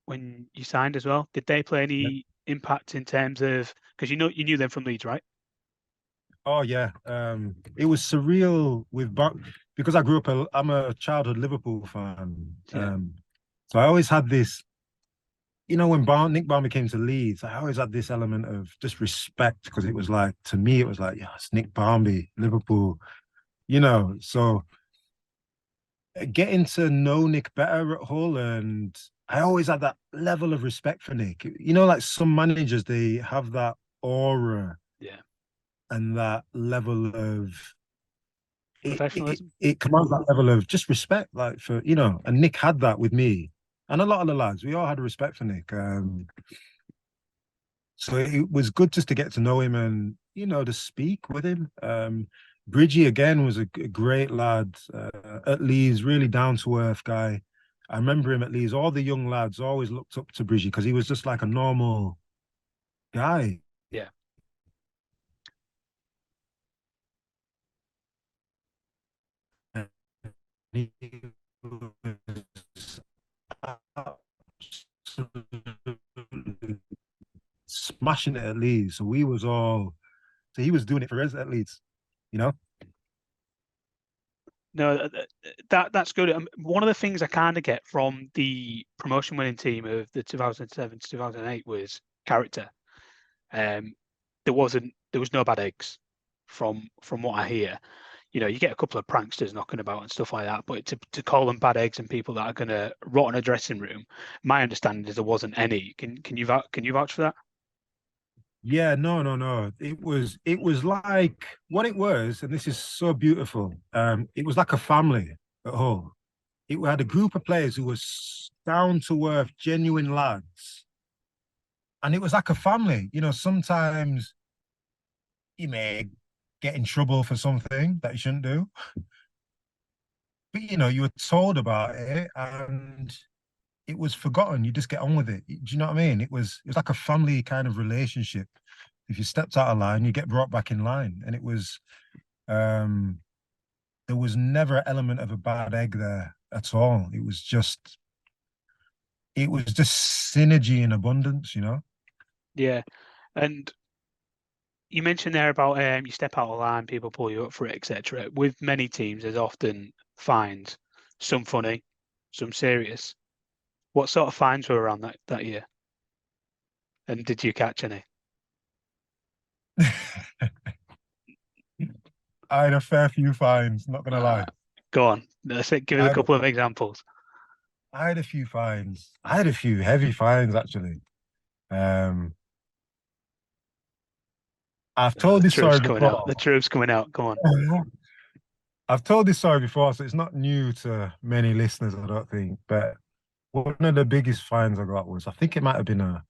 when you signed as well. Did they play any impact in terms of, because you knew them from Leeds, right? Oh yeah. It was surreal because I grew up. I'm a childhood Liverpool fan. Yeah. So I always had this. When Nick Barney came to Leeds, I always had this element of just respect because it was like, to me, it was like, yeah, it's Nick Barnby, Liverpool. So getting to know Nick better at Hull, and I always had that level of respect for Nick. Like some managers, they have that aura. Yeah. And that level of Professionalism. it commands that level of just respect, like and Nick had that with me, and a lot of the lads. We all had a respect for Nick. So it was good just to get to know him and to speak with him. Bridgie again was a great lad at Leeds, really down to earth guy. I remember him at Leeds. All the young lads always looked up to Bridgie because he was just like a normal guy. Yeah. He was smashing it at Leeds. So he was doing it for us at Leeds, No, that's good. One of the things I kind of get from the promotion winning team of the 2007 to 2008 was character. There was no bad eggs from what I hear. You get a couple of pranksters knocking about and stuff like that, but to call them bad eggs and people that are going to rot in a dressing room, my understanding is there wasn't any. Can you vouch for that? Yeah, no. It was like what it was, and this is so beautiful. It was like a family at Hull. It had a group of players who were down to earth, genuine lads, and it was like a family. Sometimes you may get in trouble for something that you shouldn't do, but you were told about it and it was forgotten. You just get on with it. Do you know what I mean? It was like a family kind of relationship. If you stepped out of line, you get brought back in line. And there was never an element of a bad egg there at all. It was just synergy in abundance. Yeah, and you mentioned there about you step out of line, people pull you up for it, etc. With many teams, there's often fines, some funny, some serious. What sort of fines were around that year? And did you catch any? I had a fair few fines, not gonna lie. Go on, give us a couple of examples. I had a few fines. I had a few heavy fines actually. I've told this story before. The truth's coming out. Go on. I've told this story before, so it's not new to many listeners, I don't think. But one of the biggest fines I got was, I think it might have been a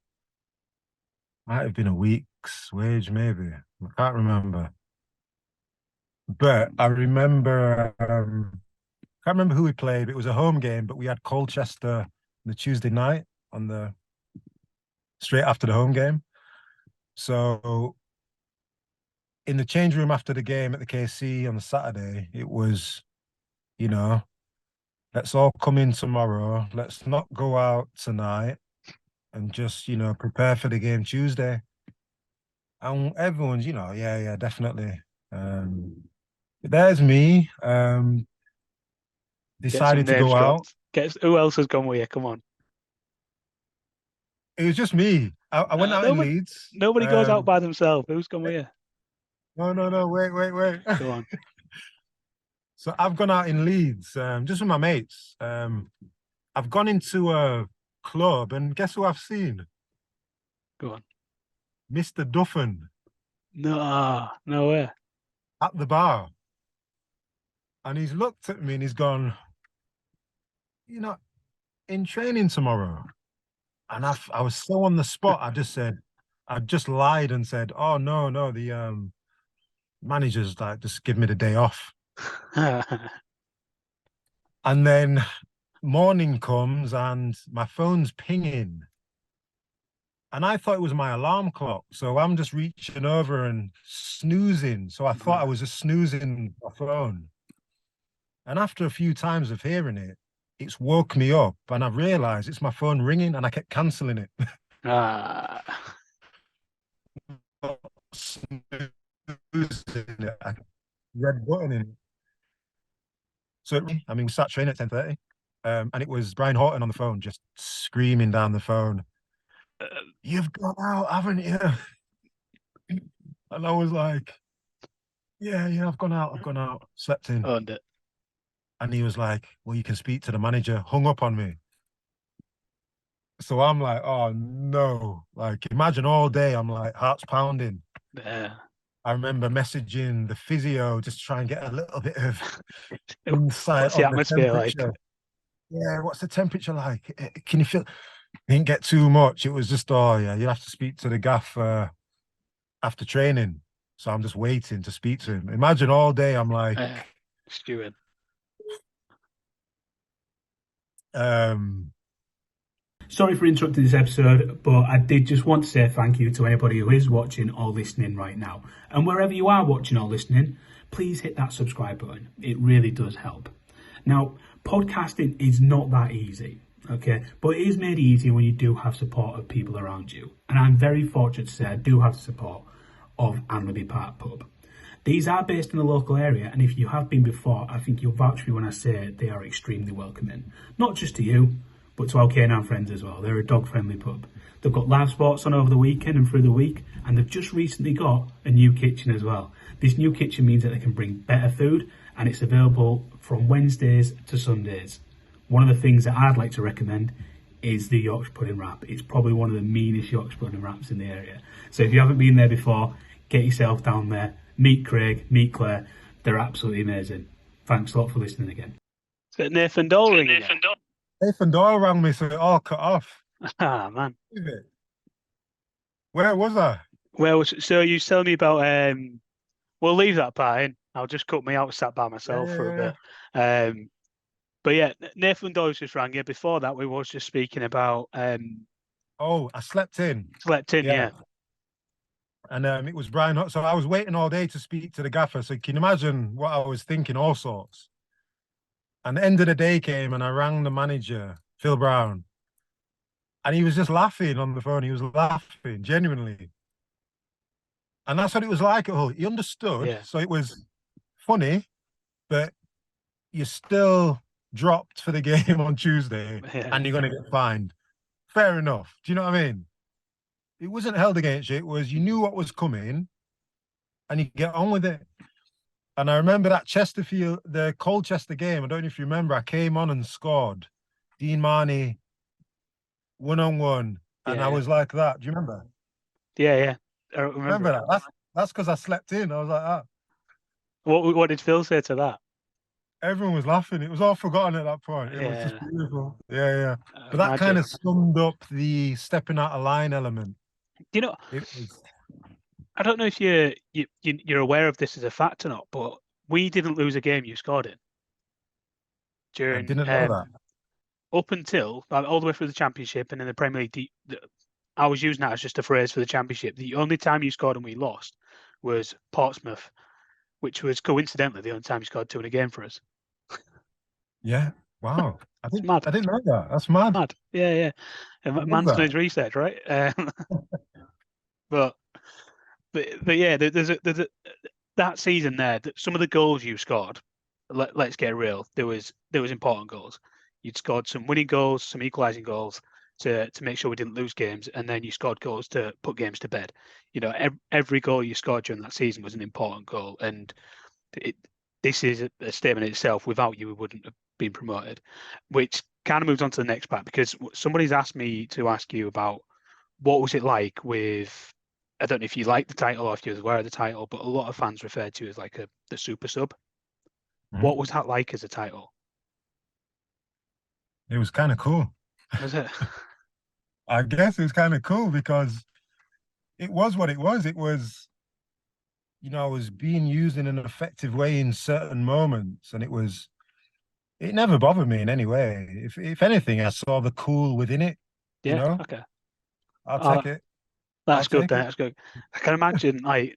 week's wage, maybe. I can't remember. But I remember, can't remember who we played. It was a home game, but we had Colchester the Tuesday night on the straight after the home game. So in the change room after the game at the KC on the Saturday, it was, you know, let's all come in tomorrow. Let's not go out tonight and just, prepare for the game Tuesday. And everyone's, yeah, definitely. There's me. Get Decided some to names go out. dropped. Who else has gone with you? Come on. It was just me. I went out in Leeds. Nobody goes out by themselves. Who's gone with you? No. Wait. Go on. So I've gone out in Leeds, just with my mates. I've gone into a club, and guess who I've seen? Go on. Mr. Duffin No way. at the bar. And he's looked at me and he's gone, in training tomorrow. And I was so on the spot, I just lied and said, oh, no, the manager's like, just give me the day off. And then morning comes and my phone's pinging. And I thought it was my alarm clock. So I'm just reaching over and snoozing. So I thought I was just snoozing my phone. And after a few times of hearing it, it's woke me up and I've realized it's my phone ringing and I kept cancelling it. Red button in it. So we sat training at 10:30, and it was Brian Horton on the phone, just screaming down the phone, "You've gone out, haven't you?" And I was like, "Yeah, I've gone out, slept in." Owned it. And he was like, "Well, you can speak to the manager." Hung up on me. So I'm like, "Oh no!" Like, imagine all day. I'm like, heart's pounding. Yeah. I remember messaging the physio, just try and get a little bit of insight What's the on the atmosphere like? temperature. Yeah, what's the temperature like? Can you feel? Didn't get too much. It was just, oh yeah, you have to speak to the gaff after training. So I'm just waiting to speak to him. Imagine all day I'm like, stewing. Sorry for interrupting this episode, but I did just want to say thank you to anybody who is watching or listening right now. And wherever you are watching or listening, please hit that subscribe button. It really does help. Now, podcasting is not that easy, okay? But it is made easier when you do have support of people around you. And I'm very fortunate to say I do have the support of Anlaby Park Pub. These are based in the local area, and if you have been before, I think you'll vouch for me when I say they are extremely welcoming. Not just to you, but to our canine friends as well. They're a dog-friendly pub. They've got live sports on over the weekend and through the week, and they've just recently got a new kitchen as well. This new kitchen means that they can bring better food, and it's available from Wednesdays to Sundays. One of the things that I'd like to recommend is the Yorkshire pudding wrap. It's probably one of the meanest Yorkshire pudding wraps in the area. So if you haven't been there before, get yourself down there. Meet Craig, meet Claire. They're absolutely amazing. Thanks a lot for listening again. Is it Nathan Doyle ringing? Nathan Doyle rang me, so it all cut off. Ah, man. Where was I? Well, so you tell me about we'll leave that part in. I'll just cut me out, sat by myself for a bit. But yeah, Nathan Doyle just rang you. Before that, we was just speaking about Oh, I slept in. Slept in, yeah. And it was Brian. So I was waiting all day to speak to the gaffer. So can you imagine what I was thinking, all sorts. And the end of the day came and I rang the manager, Phil Brown. And he was just laughing on the phone. He was laughing, genuinely. And that's what it was like at Hull. He understood. Yeah. So it was funny, but you're still dropped for the game on Tuesday and you're going to get fined. Fair enough. Do you know what I mean? It wasn't held against you. It was, you knew what was coming and you get on with it. And I remember that Chesterfield, the Colchester game, I don't know if you remember, I came on and scored. Dean Marnie, 1-on-1. And I was like that. Do you remember? Yeah. I remember that. That's because I slept in. I was like that. What did Phil say to that? Everyone was laughing. It was all forgotten at that point. It was just beautiful. Yeah. But that kind of summed up the stepping out of line element. You know, I don't know if you're aware of this as a fact or not, but we didn't lose a game you scored in I during didn't know that. up until all the way through the championship and in the Premier League. I was using that as just a phrase for the championship. The only time you scored and we lost was Portsmouth, which was coincidentally the only time you scored 2 in a game for us. Yeah. Wow. It's mad. I didn't know that. That's mad. Mad. Yeah, yeah. I love Man's done that. his research, right? But yeah, that season there, some of the goals you scored. Let's get real. There was important goals. You'd scored some winning goals, some equalising goals to make sure we didn't lose games, and then you scored goals to put games to bed. You know, every goal you scored during that season was an important goal, and this is a statement in itself. Without you, we wouldn't have been promoted, which kind of moves on to the next part, because somebody's asked me to ask you about what was it like with, I don't know if you liked the title or if you was aware of the title, but a lot of fans referred to it as like the super sub. Mhm. What was that like as a title? It was kind of cool. Was it? I guess it was kind of cool because it was what it was. It was, I was being used in an effective way in certain moments, and it never bothered me in any way. If anything, I saw the cool within it. Yeah. Okay. I'll take it. That's good. take it. That's good. I can imagine, like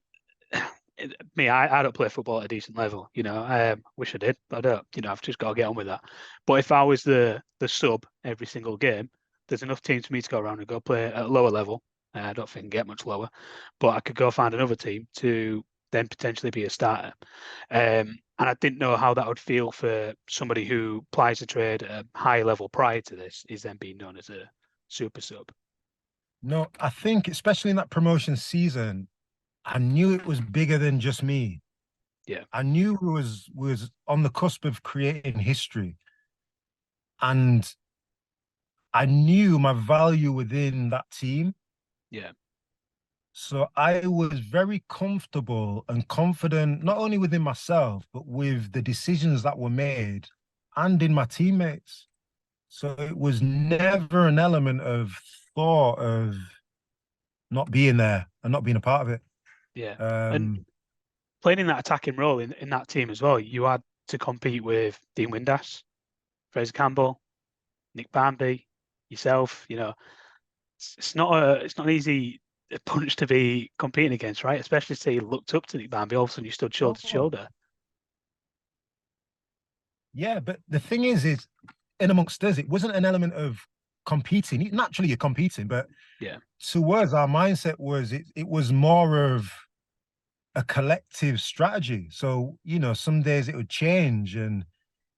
me, I don't play football at a decent level. You know, I wish I did, but I don't. You know, I've just got to get on with that. But if I was the sub every single game, there's enough teams for me to go around and go play at a lower level. I don't think I can get much lower, but I could go find another team to then potentially be a starter. And I didn't know how that would feel for somebody who plies a trade at a high level prior to this, is then being known as a super sub. No, I think especially in that promotion season, I knew it was bigger than just me. Yeah. I knew we was on the cusp of creating history. And I knew my value within that team. Yeah. So I was very comfortable and confident, not only within myself, but with the decisions that were made and in my teammates. So it was never an element of thought of not being there and not being a part of it. Yeah. And playing in that attacking role in that team as well, you had to compete with Dean Windass, Fraser Campbell, Nick Barmby, yourself. You know, it's not an easy punch to be competing against, right? Especially say you looked up to Nick Barmby, all of a sudden you stood shoulder to shoulder. Yeah, but the thing is in amongst us, it wasn't an element of competing. Naturally, you're competing, but yeah, towards our mindset was it was more of a collective strategy. So, some days it would change and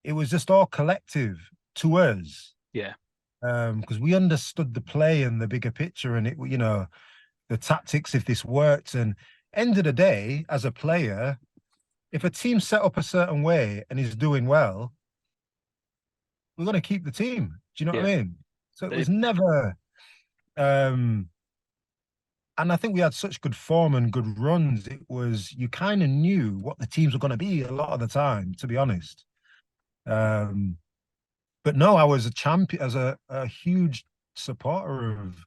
it was just all collective to us. Yeah. Because we understood the play and the bigger picture and the tactics, if this worked. And end of the day, as a player, if a team's set up a certain way and is doing well, we're going to keep the team. Do you know what I mean? So it was never, and I think we had such good form and good runs. It was, you kind of knew what the teams were going to be a lot of the time, to be honest. But no, I was a champion, as a huge supporter of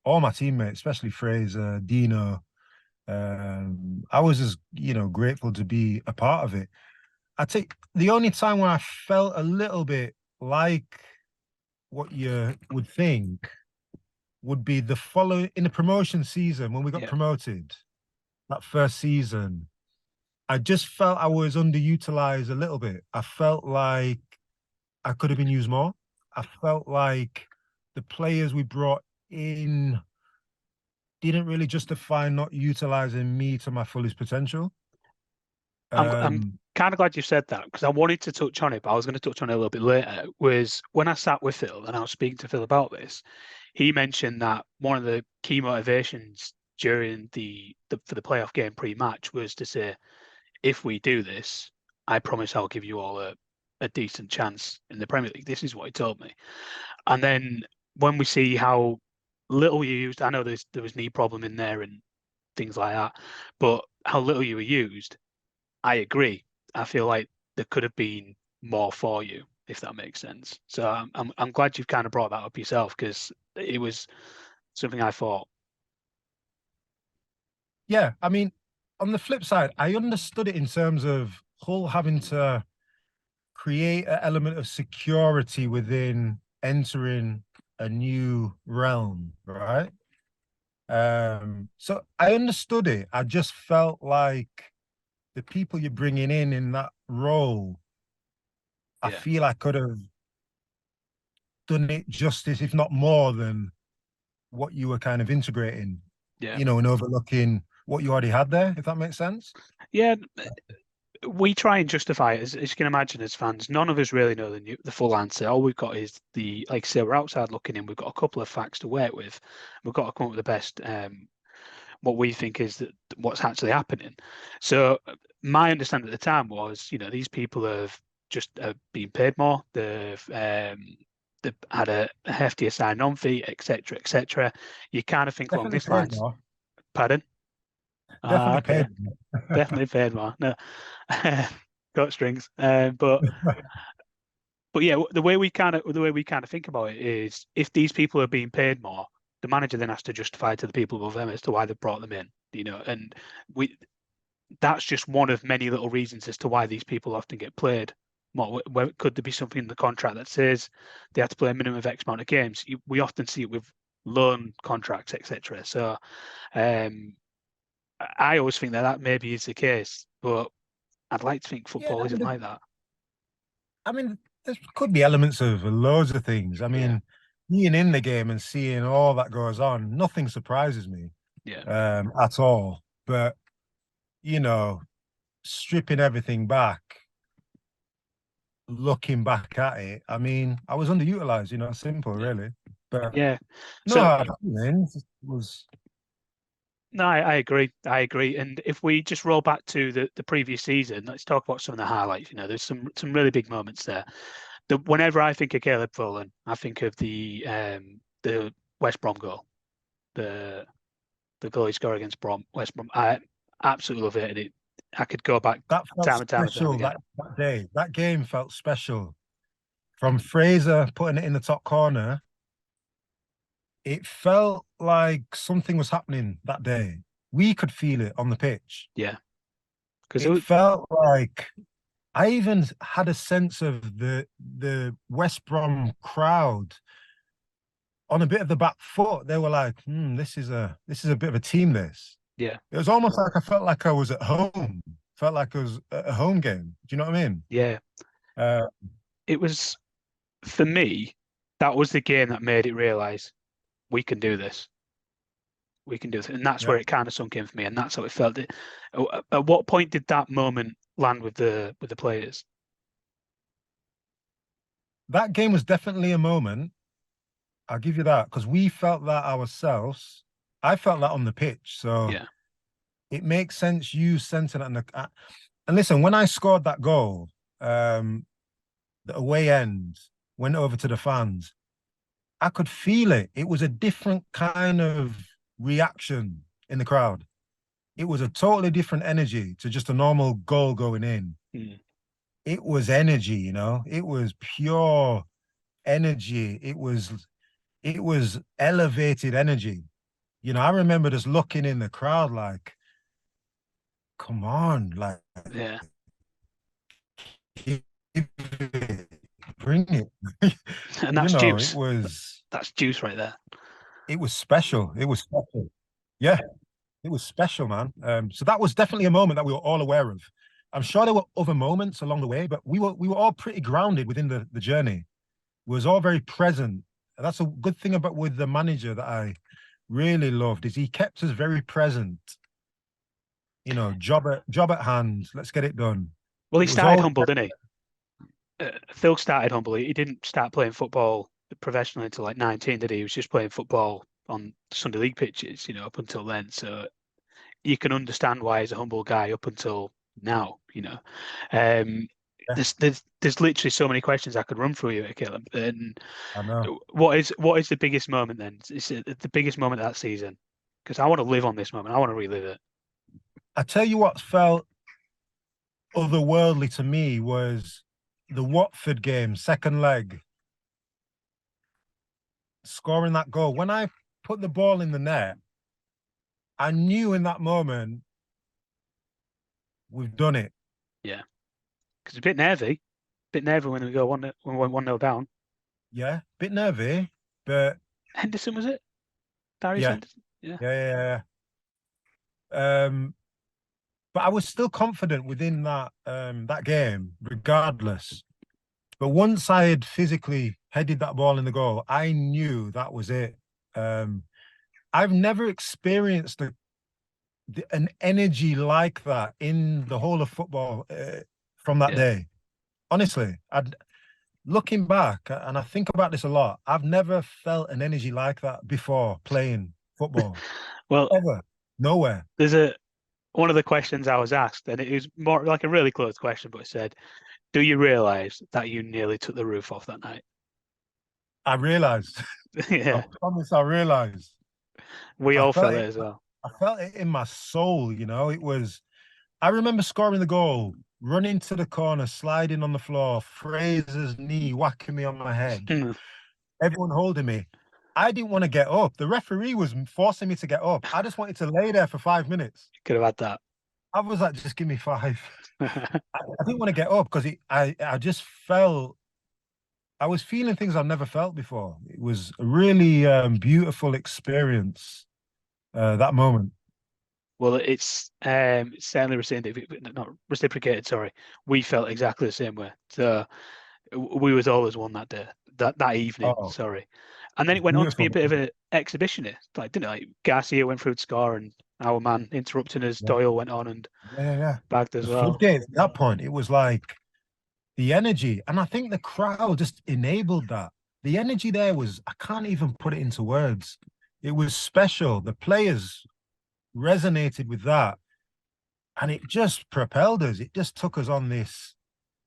all my teammates, especially Fraser, Dino. I was just, grateful to be a part of it. I think the only time where I felt a little bit like what you would think would be in the promotion season when we got promoted, that first season. I just felt I was underutilized a little bit. I felt like I could have been used more. I felt like the players we brought in didn't really justify not utilizing me to my fullest potential. I'm kind of glad you said that, because I wanted to touch on it, but I was going to touch on it a little bit later. Was when I sat with Phil and I was speaking to Phil about this, he mentioned that one of the key motivations during for the playoff game pre-match was to say, if we do this, I promise I'll give you all a decent chance in the Premier League. This is what he told me. And then when we see how little you used, I know there was knee problem in there and things like that, but how little you were used, I agree. I feel like there could have been more for you, if that makes sense. So I'm glad you've kind of brought that up yourself, because it was something I thought. Yeah, I mean, on the flip side, I understood it in terms of Hull having to create an element of security within entering a new realm, right? So I understood it. I just felt like the people you're bringing in that role, I Yeah. feel I could have done it justice, if not more than what you were kind of integrating, Yeah. and overlooking what you already had there, if that makes sense. Yeah. We try and justify it, as you can imagine, as fans. None of us really know the full answer. All we've got is like I say, we're outside looking in. We've got a couple of facts to work with. We've got to come up with the best, what we think is what's actually happening. So my understanding at the time was, these people have just been paid more. They've had a heftier sign-on fee, etc., etc. You kind of think along Definitely this paid lines. more. Pardon? Definitely Okay. paid more. Definitely paid more. No, got strings. But yeah, the way we kind of think about it is, if these people are being paid more, the manager then has to justify to the people above them as to why they brought them in. And that's just one of many little reasons as to why these people often get played more. Could there be something in the contract that says they have to play a minimum of X amount of games? We often see it with loan contracts, etc. So I always think that maybe is the case, but I'd like to think Yeah, football isn't like that. I mean, there could be elements of loads of things. I mean, being in the game and seeing all that goes on, nothing surprises me at all. But, stripping everything back, looking back at it, I mean, I was underutilized, simple, really. But Yeah. no So hard feelings. It was no, I agree. I agree. And if we just roll back to the previous season, let's talk about some of the highlights. There's some really big moments there. Whenever I think of Caleb Folan, I think of the West Brom goal, the goal he scored against West Brom. I absolutely love it, and I could go back that felt time and time special again. that day. That game felt special. From Fraser putting it in the top corner, it felt like something was happening that day. We could feel it on the pitch. Yeah, because It felt like I even had a sense of the West Brom crowd on a bit of the back foot. They were like, this is a bit of a team, this. Yeah. It was almost like I felt like I was at home. Felt like I was at a home game. Do you know what I mean? Yeah. It was, for me, that was the game that made it realise we can do this. We can do this. And that's where it kind of sunk in for me. And that's how it felt. At what point did that moment land with the players? That game was definitely a moment. I'll give you that, because we felt that ourselves. I felt that on the pitch. So Yeah. it makes sense you sensing it. And listen, when I scored that goal, the away end went over to the fans, I could feel it. It was a different kind of reaction in the crowd. It was a totally different energy to just a normal goal going in. It was energy, it was pure energy. It was elevated energy. I remember just looking in the crowd like, come on, like, Yeah. bring it. And that's juice. It That's juice right there. It was special. It was special. Yeah, it was special, man. So that was definitely a moment that we were all aware of. I'm sure there were other moments along the way, but we were all pretty grounded within the journey. We was all very present. And that's a good thing about with the manager that I really loved, is he kept us very present. Job at hand. Let's get it done. Well, he It was started all humble, didn't he? Phil started humble. He didn't start playing football professionally until like 19, did he? He was just playing football on Sunday league pitches, up until then. So you can understand why he's a humble guy up until now. There's literally so many questions I could run through you, Caleb. And I know. what is the biggest moment then? Is it the biggest moment of that season? Because I want to live on this moment. I want to relive it. I tell you what felt otherworldly to me was the Watford game, second leg, scoring that goal. When I put the ball in the net, I knew in that moment, we've done it. Yeah. Because it's a bit nervy when we go when we went 1-0 down. Yeah, bit nervy, but Henderson, was it? Darius yeah, Henderson? Yeah. But I was still confident within that game, regardless. But once I had physically headed that ball in the goal, I knew that was it. I've never experienced an energy like that in the whole of football from that day. Honestly, looking back, and I think about this a lot, I've never felt an energy like that before playing football. Well, ever, nowhere. There's one of the questions I was asked, and it was more like a really close question, but it said, "Do you realise that you nearly took the roof off that night?" I realised. Yeah, I promise I realised. we I all felt felt it. it as well. I felt it in my soul, It was. I remember scoring the goal, running to the corner, sliding on the floor, Fraser's knee whacking me on my head, everyone holding me. I didn't want to get up. The referee was forcing me to get up. I just wanted to lay there for 5 minutes. Could have had that. I was like, just give me 5. I didn't want to get up because I just felt, I was feeling things I've never felt before. It was a really beautiful experience, that moment. Well, it's certainly reciprocated. Not reciprocated. Sorry, we felt exactly the same way. So we was all as one that day, that evening. Oh, sorry, and then it went on to be a beautiful. bit of an exhibitionist. Like, didn't it? Like Garcia went through to score, and our man interrupting us. Yeah. Doyle went on and Yeah. bagged as The well. floodgates at that point, it was like the energy, and I think the crowd just enabled that. The energy there was, I can't even put it into words. It was special. The players resonated with that, and it just propelled us. It just took us on this.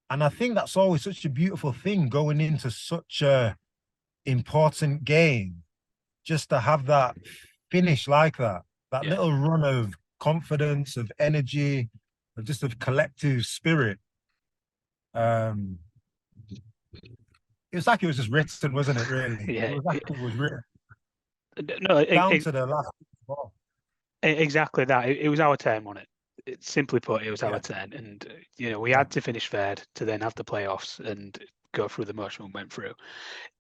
And I think that's always such a beautiful thing going into such a important game, just to have that finish like that, little run of confidence, of energy, of just of collective spirit. It was like it was just written, wasn't it? Really, Yeah, it was like it was written no, down to the last ball. Exactly that. It was our turn on it. Simply put, it was our turn, and we had to finish third to then have the playoffs and go through the motion we went through.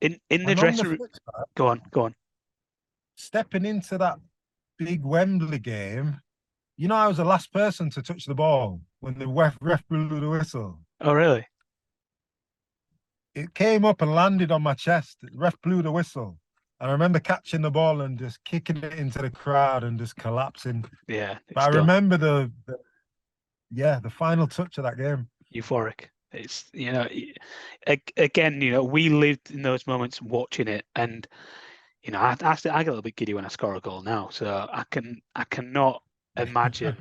In the dressing room, go on. Stepping into that big Wembley game, I was the last person to touch the ball when the ref blew the whistle. Oh, really? It came up and landed on my chest. The ref blew the whistle. And I remember catching the ball and just kicking it into the crowd and just collapsing. Yeah. But I remember the final touch of that game. Euphoric. It's, again, we lived in those moments watching it, and I get a little bit giddy when I score a goal now. So I cannot imagine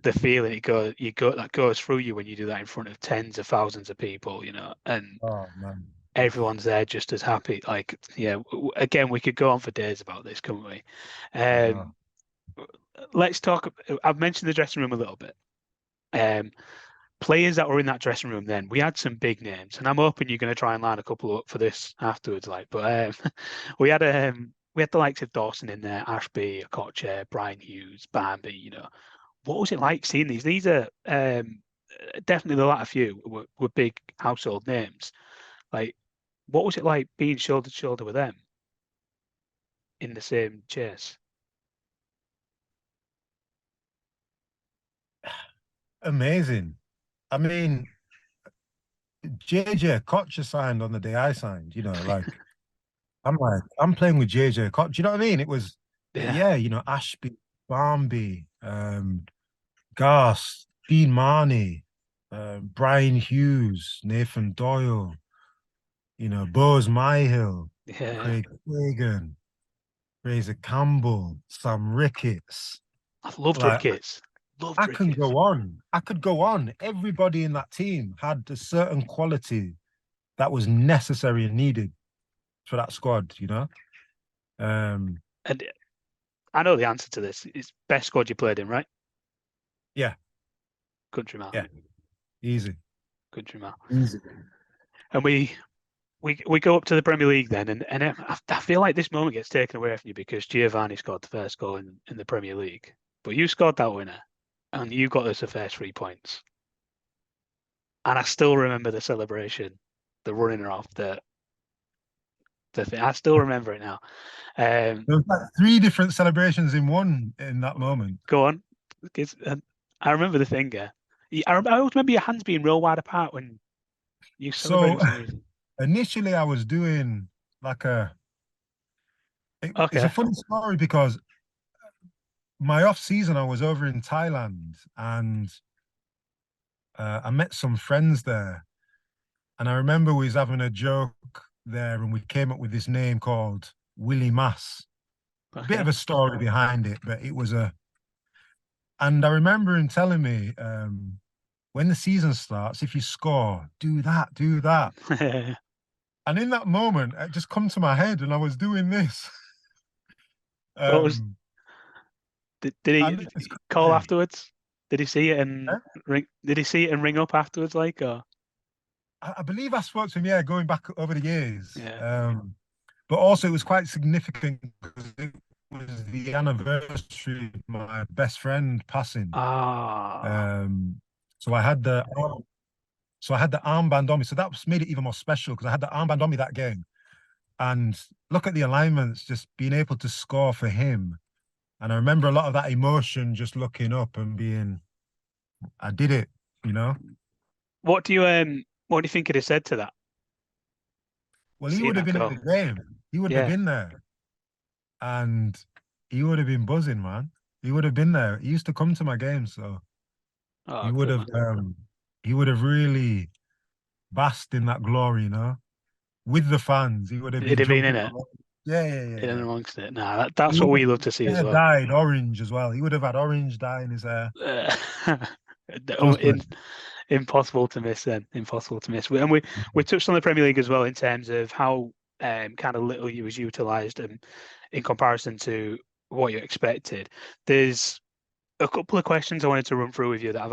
the feeling that goes through you when you do that in front of tens of thousands of people, and everyone's there just as happy. Like, again, we could go on for days about this, couldn't we? Let's talk. I've mentioned the dressing room a little bit. Players that were in that dressing room then, we had some big names, and I'm hoping you're going to try and line a couple up for this afterwards. But we had the likes of Dawson in there, Ashby, Okocha, Brian Hughes, Barnby. What was it like seeing these? These are definitely the latter few were big household names. Like, what was it like being shoulder to shoulder with them in the same chase? Amazing. I mean, JJ Okocha signed on the day I signed, I'm playing with JJ Okocha. You know what I mean? It was, Ashby, Barnby, Garth, Dean Marnie, Brian Hughes, Nathan Doyle, Bose Myhill, Craig Fagan, Fraser Campbell, Sam Ricketts. I loved Ricketts. I could go on. Everybody in that team had a certain quality that was necessary and needed for that squad, And I know the answer to this. It's best squad you played in, right? Yeah. Country mile. Yeah. Easy. Country mile. Easy. And we go up to the Premier League then, and I feel like this moment gets taken away from you because Giovanni scored the first goal in the Premier League, but you scored that winner, and you got us the first 3 points. and I still remember the celebration, the running her off the thing. I still remember it now. There was like 3 different celebrations in one in that moment. Go on. I remember the thing. I always remember your hands being real wide apart when you celebrated So for some reason. initially, I was doing like it's Okay. a funny story because my off season, I was over in Thailand and I met some friends there. And I remember we was having a joke there and we came up with this name called Willie Mass. A bit Okay. of a story behind it, but it was and I remember him telling me, when the season starts, if you score, do that, do that. And in that moment, it just come to my head and I was doing this. What was did he and it's call crazy. afterwards? Did he see it and Eh? ring? Did he see it and ring up afterwards? Like, or I believe I spoke to him, yeah, going back over the years. yeah. But also it was quite significant because it was the anniversary of my best friend passing. Ah, So I had the armband on me. So that made it even more special because I had the armband on me that game. And look at the alignments, just being able to score for him. And I remember a lot of that emotion just looking up and being, I did it, you know? what do you think he'd have said to that? Well, he Seeing would have that been at goal. the game. He would have Yeah. been there. And he would have been buzzing, man. He would have been there. He used to come to my games, so Oh, he would good have man. really basked in that glory, you know, with the fans. He would have He'd been have been in jumping. it, Yeah, yeah, yeah, in and yeah. amongst it. Nah, that's He what would we have love to see as hair well. dyed orange as well. He would have had orange dye in his hair. Just In, impossible to miss then. Impossible to miss. We touched on the Premier League as well in terms of how kind of little he was utilised in comparison to what you expected. There's a couple of questions I wanted to run through with you that I've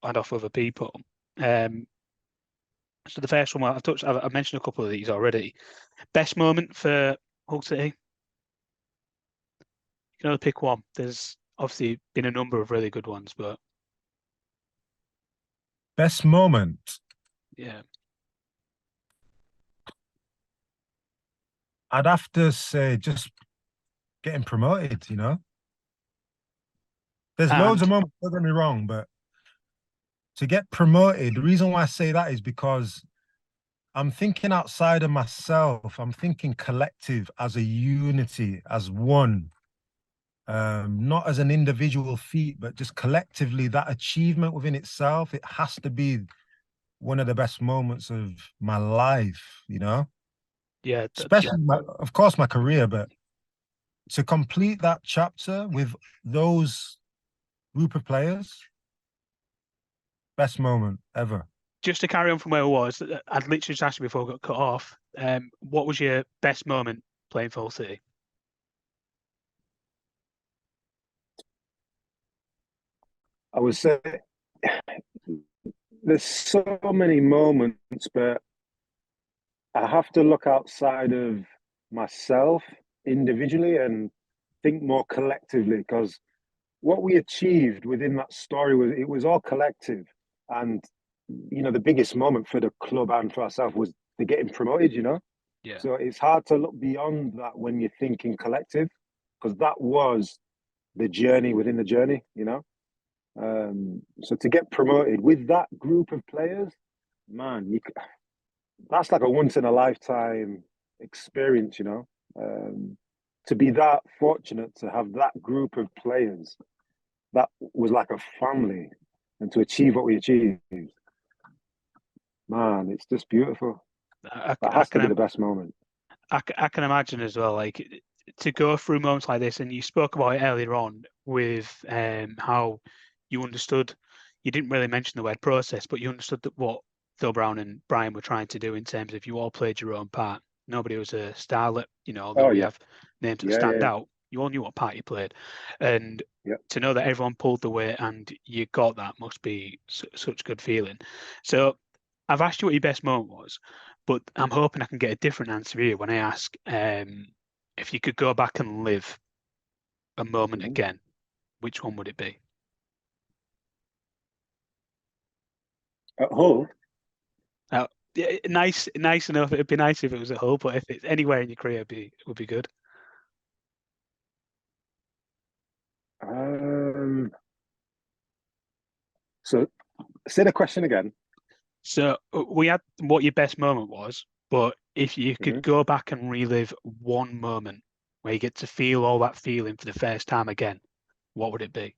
had off other people. So the first one, I've mentioned a couple of these already. Best moment for Hull City? You can only pick one. There's obviously been a number of really good ones, but best moment. yeah. I'd have to say just getting promoted, you know. There's loads of And moments, don't get me wrong, but to get promoted, the reason why I say that is because I'm thinking outside of myself. I'm thinking collective as a unity, as one, not as an individual feat, but just collectively that achievement within itself. It has to be one of the best moments of my life, you know, yeah, especially, of course, my career, but to complete that chapter with those group of players, best moment ever. just to carry on from where I was, I'd literally just asked you before I got cut off. What was your best moment playing for Hull City? I would say there's so many moments, but I have to look outside of myself individually and think more collectively because what we achieved within that story was all collective. And the biggest moment for the club and for ourselves was the getting promoted, Yeah, So it's hard to look beyond that when you're thinking collective, because that was the journey within the journey. So to get promoted with that group of players, man, that's like a once in a lifetime experience. To be that fortunate to have that group of players that was like a family, and to achieve what we achieved, man, it's just beautiful. That I has to be can the best moment. I can imagine as well. Like to go through moments like this, and you spoke about it earlier on with how you understood. You didn't really mention the word process, but you understood that what Phil Brown and Brian were trying to do in terms of you all played your own part. Nobody was a starlet, although Oh we yeah, have names that yeah, stand yeah, out. You all knew what part you played, and yeah. to know that everyone pulled the weight and you got that must be such good feeling. So I've asked you what your best moment was, but I'm hoping I can get a different answer here when I ask if you could go back and live a moment Mhm. again, which one would it be? At Hull, nice enough. It'd be nice if it was at Hull, but if it's anywhere in your career, it would be good. So say the question again. So we had what your best moment was, but if you could go back and relive one moment where you get to feel all that feeling for the first time again, what would it be?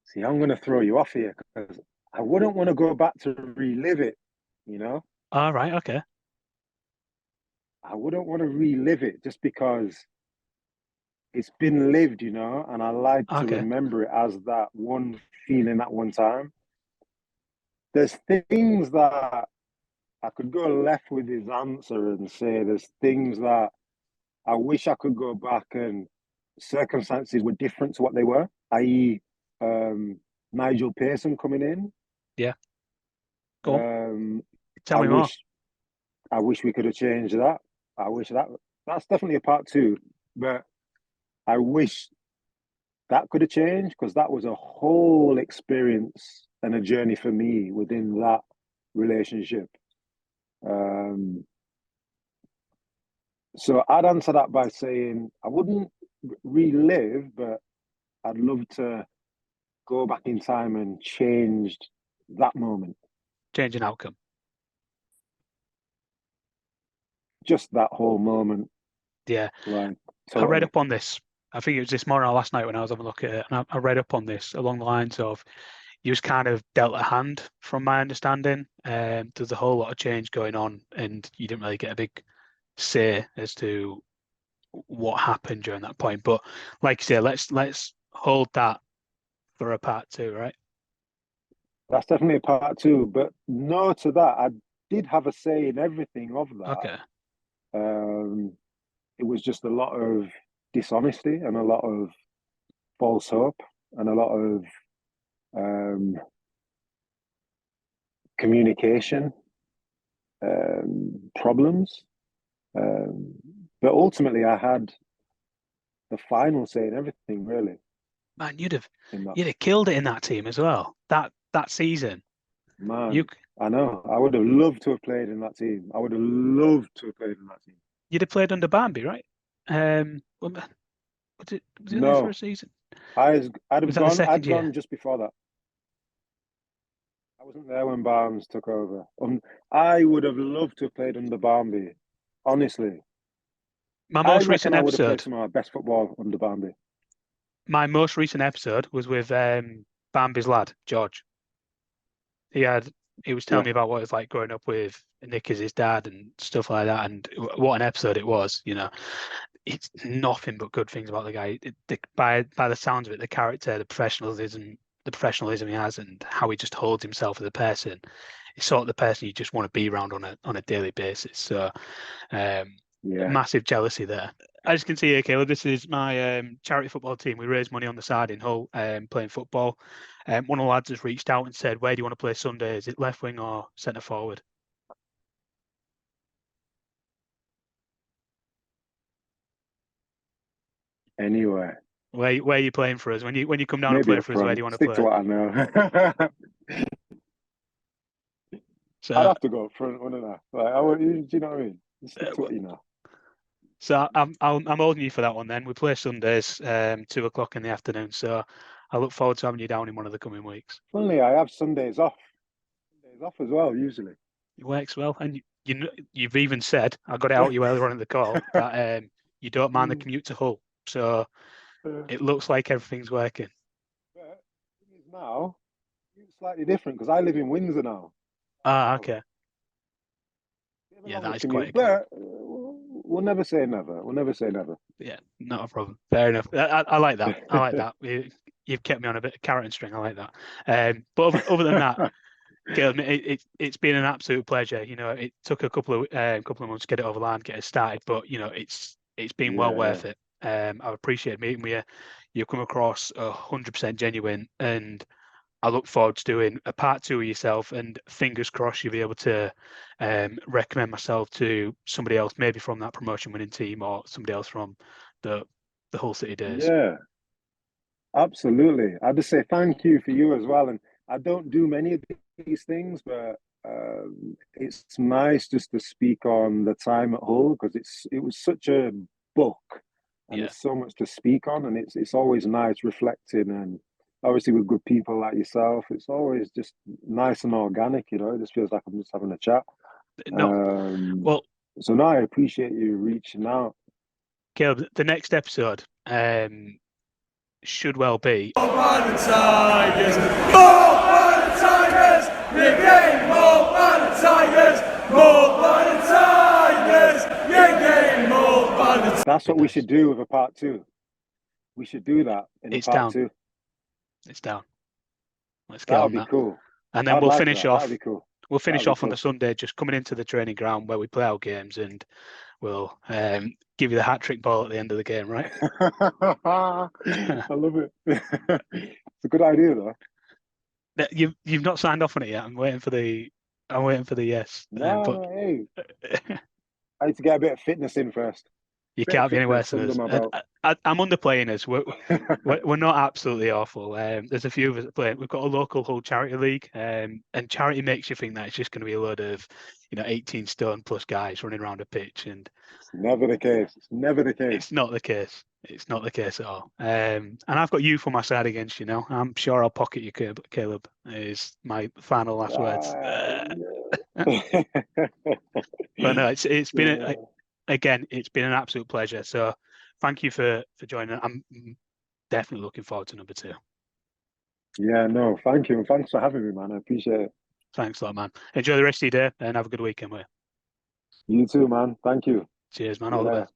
See, I'm going to throw you off here because I wouldn't want to go back to relive it, you know? All right, okay. I wouldn't want to relive it just because it's been lived, you know, and I like to remember it as that one feeling at one time. There's things that I could go left with his answer and say there's things that I wish I could go back and circumstances were different to what they were, i.e., Nigel Pearson coming in. Yeah. Go on. Tell me more. I wish we could have changed that. I wish that's definitely a part two, but I wish that could have changed because that was a whole experience and a journey for me within that relationship. So I'd answer that by saying I wouldn't relive, but I'd love to go back in time and change that moment. Change an outcome. Just that whole moment. Yeah. Like, totally. I read up on this. I think it was this morning or last night when I was having a look at it, and I read up on this along the lines of you was kind of dealt a hand, from my understanding. There's a whole lot of change going on, and you didn't really get a big say as to what happened during that point. But like you say, let's hold that for a part two, right? That's definitely a part two. But no to that, I did have a say in everything of that. Okay. It was just a lot of dishonesty and a lot of false hope and a lot of communication problems. But ultimately, I had the final say in everything, really. Man, you'd have killed it in that team as well. That season. Man, I know. I would have loved to have played in that team. I would have loved to have played in that team. You'd have played under Bambi, right? Was it there for a season? I'd gone just before that. I wasn't there when Barnes took over. I would have loved to have played under Bambi. Honestly. My most recent I episode. would have played some of my best football under Bambi. My most recent episode was with Bambi's lad, George. He was telling me about what it's like growing up with Nick as his dad and stuff like that, and what an episode it was. You know, it's nothing but good things about the guy. By the sounds of it, the character, the professionalism he has, and how he just holds himself as a person, it's sort of the person you just want to be around on a daily basis. So, massive jealousy there. As you can see here, Caleb, this is my charity football team. We raise money on the side in Hull, playing football. One of the lads has reached out and said, "Where do you want to play Sunday? Is it left wing or centre forward?" Anywhere. Where are you playing for us? When you come down and play for us, where do you want to play? Stick to what I know. So, I'd have to go up front, wouldn't I? Like, do you know what I mean? Stick to what you know. So I'm holding you for that one then. We play Sundays, 2:00 in the afternoon. So I look forward to having you down in one of the coming weeks. Funnily, I have Sundays off. Sundays off as well, usually. It works well, and you've even said, I got it out you earlier on in the call, that you don't mind the commute to Hull. So it looks like everything's working. But now it's slightly different because I live in Windsor now. Ah, okay. Yeah, that is quite. But we'll never say never. We'll never say never. Yeah, not a problem. Fair enough. I like that. I like that. You've kept me on a bit of carrot and string. I like that. But other than that, Caleb, it's been an absolute pleasure. You know, it took a couple of months to get it over the line, get it started, but you know, it's been well worth it. I've appreciated meeting with you. You've come across 100% genuine, and I look forward to doing a part two of yourself, and fingers crossed you'll be able to recommend myself to somebody else, maybe from that promotion winning team or somebody else from the Hull City days. Yeah, absolutely. I'd just say thank you for you as well. And I don't do many of these things, but it's nice just to speak on the time at Hull because it was such a book, and there's so much to speak on, and it's always nice reflecting, and obviously with good people like yourself, it's always just nice and organic. You know, it just feels like I'm just having a chat. Well, so no, I appreciate you reaching out. Caleb, the next episode should well be. More by the Tigers! More by the Tigers! Regain more by the Tigers! More by the Tigers! Regain more by the Tigers! That's what we should do with a part 2. We should do that in part 2. It's down. Let's get on that. That'd be cool. And then we'll finish off. That'd be cool. We'll finish off on the Sunday, just coming into the training ground where we play our games, and we'll give you the hat-trick ball at the end of the game, right? I love it. It's a good idea, though. You've not signed off on it yet. I'm waiting for the yes. Hey. I need to get a bit of fitness in first. You can't be any worse than us. I'm underplaying us. We're not absolutely awful. There's a few of us that play. We've got a local Hull charity league, and charity makes you think that it's just going to be a load of 18 stone plus guys running around a pitch, and it's never the case. It's never the case. It's not the case. It's not the case at all. And I've got you for my side against you now. I'm sure I'll pocket you, Caleb. Is my final last words. But no, it's been again, it's been an absolute pleasure. So thank you for joining. I'm definitely looking forward to number 2. Yeah, no, thank you. And thanks for having me, man. I appreciate it. Thanks a lot, man. Enjoy the rest of your day and have a good weekend with you. You too, man. Thank you. Cheers, man. All the best.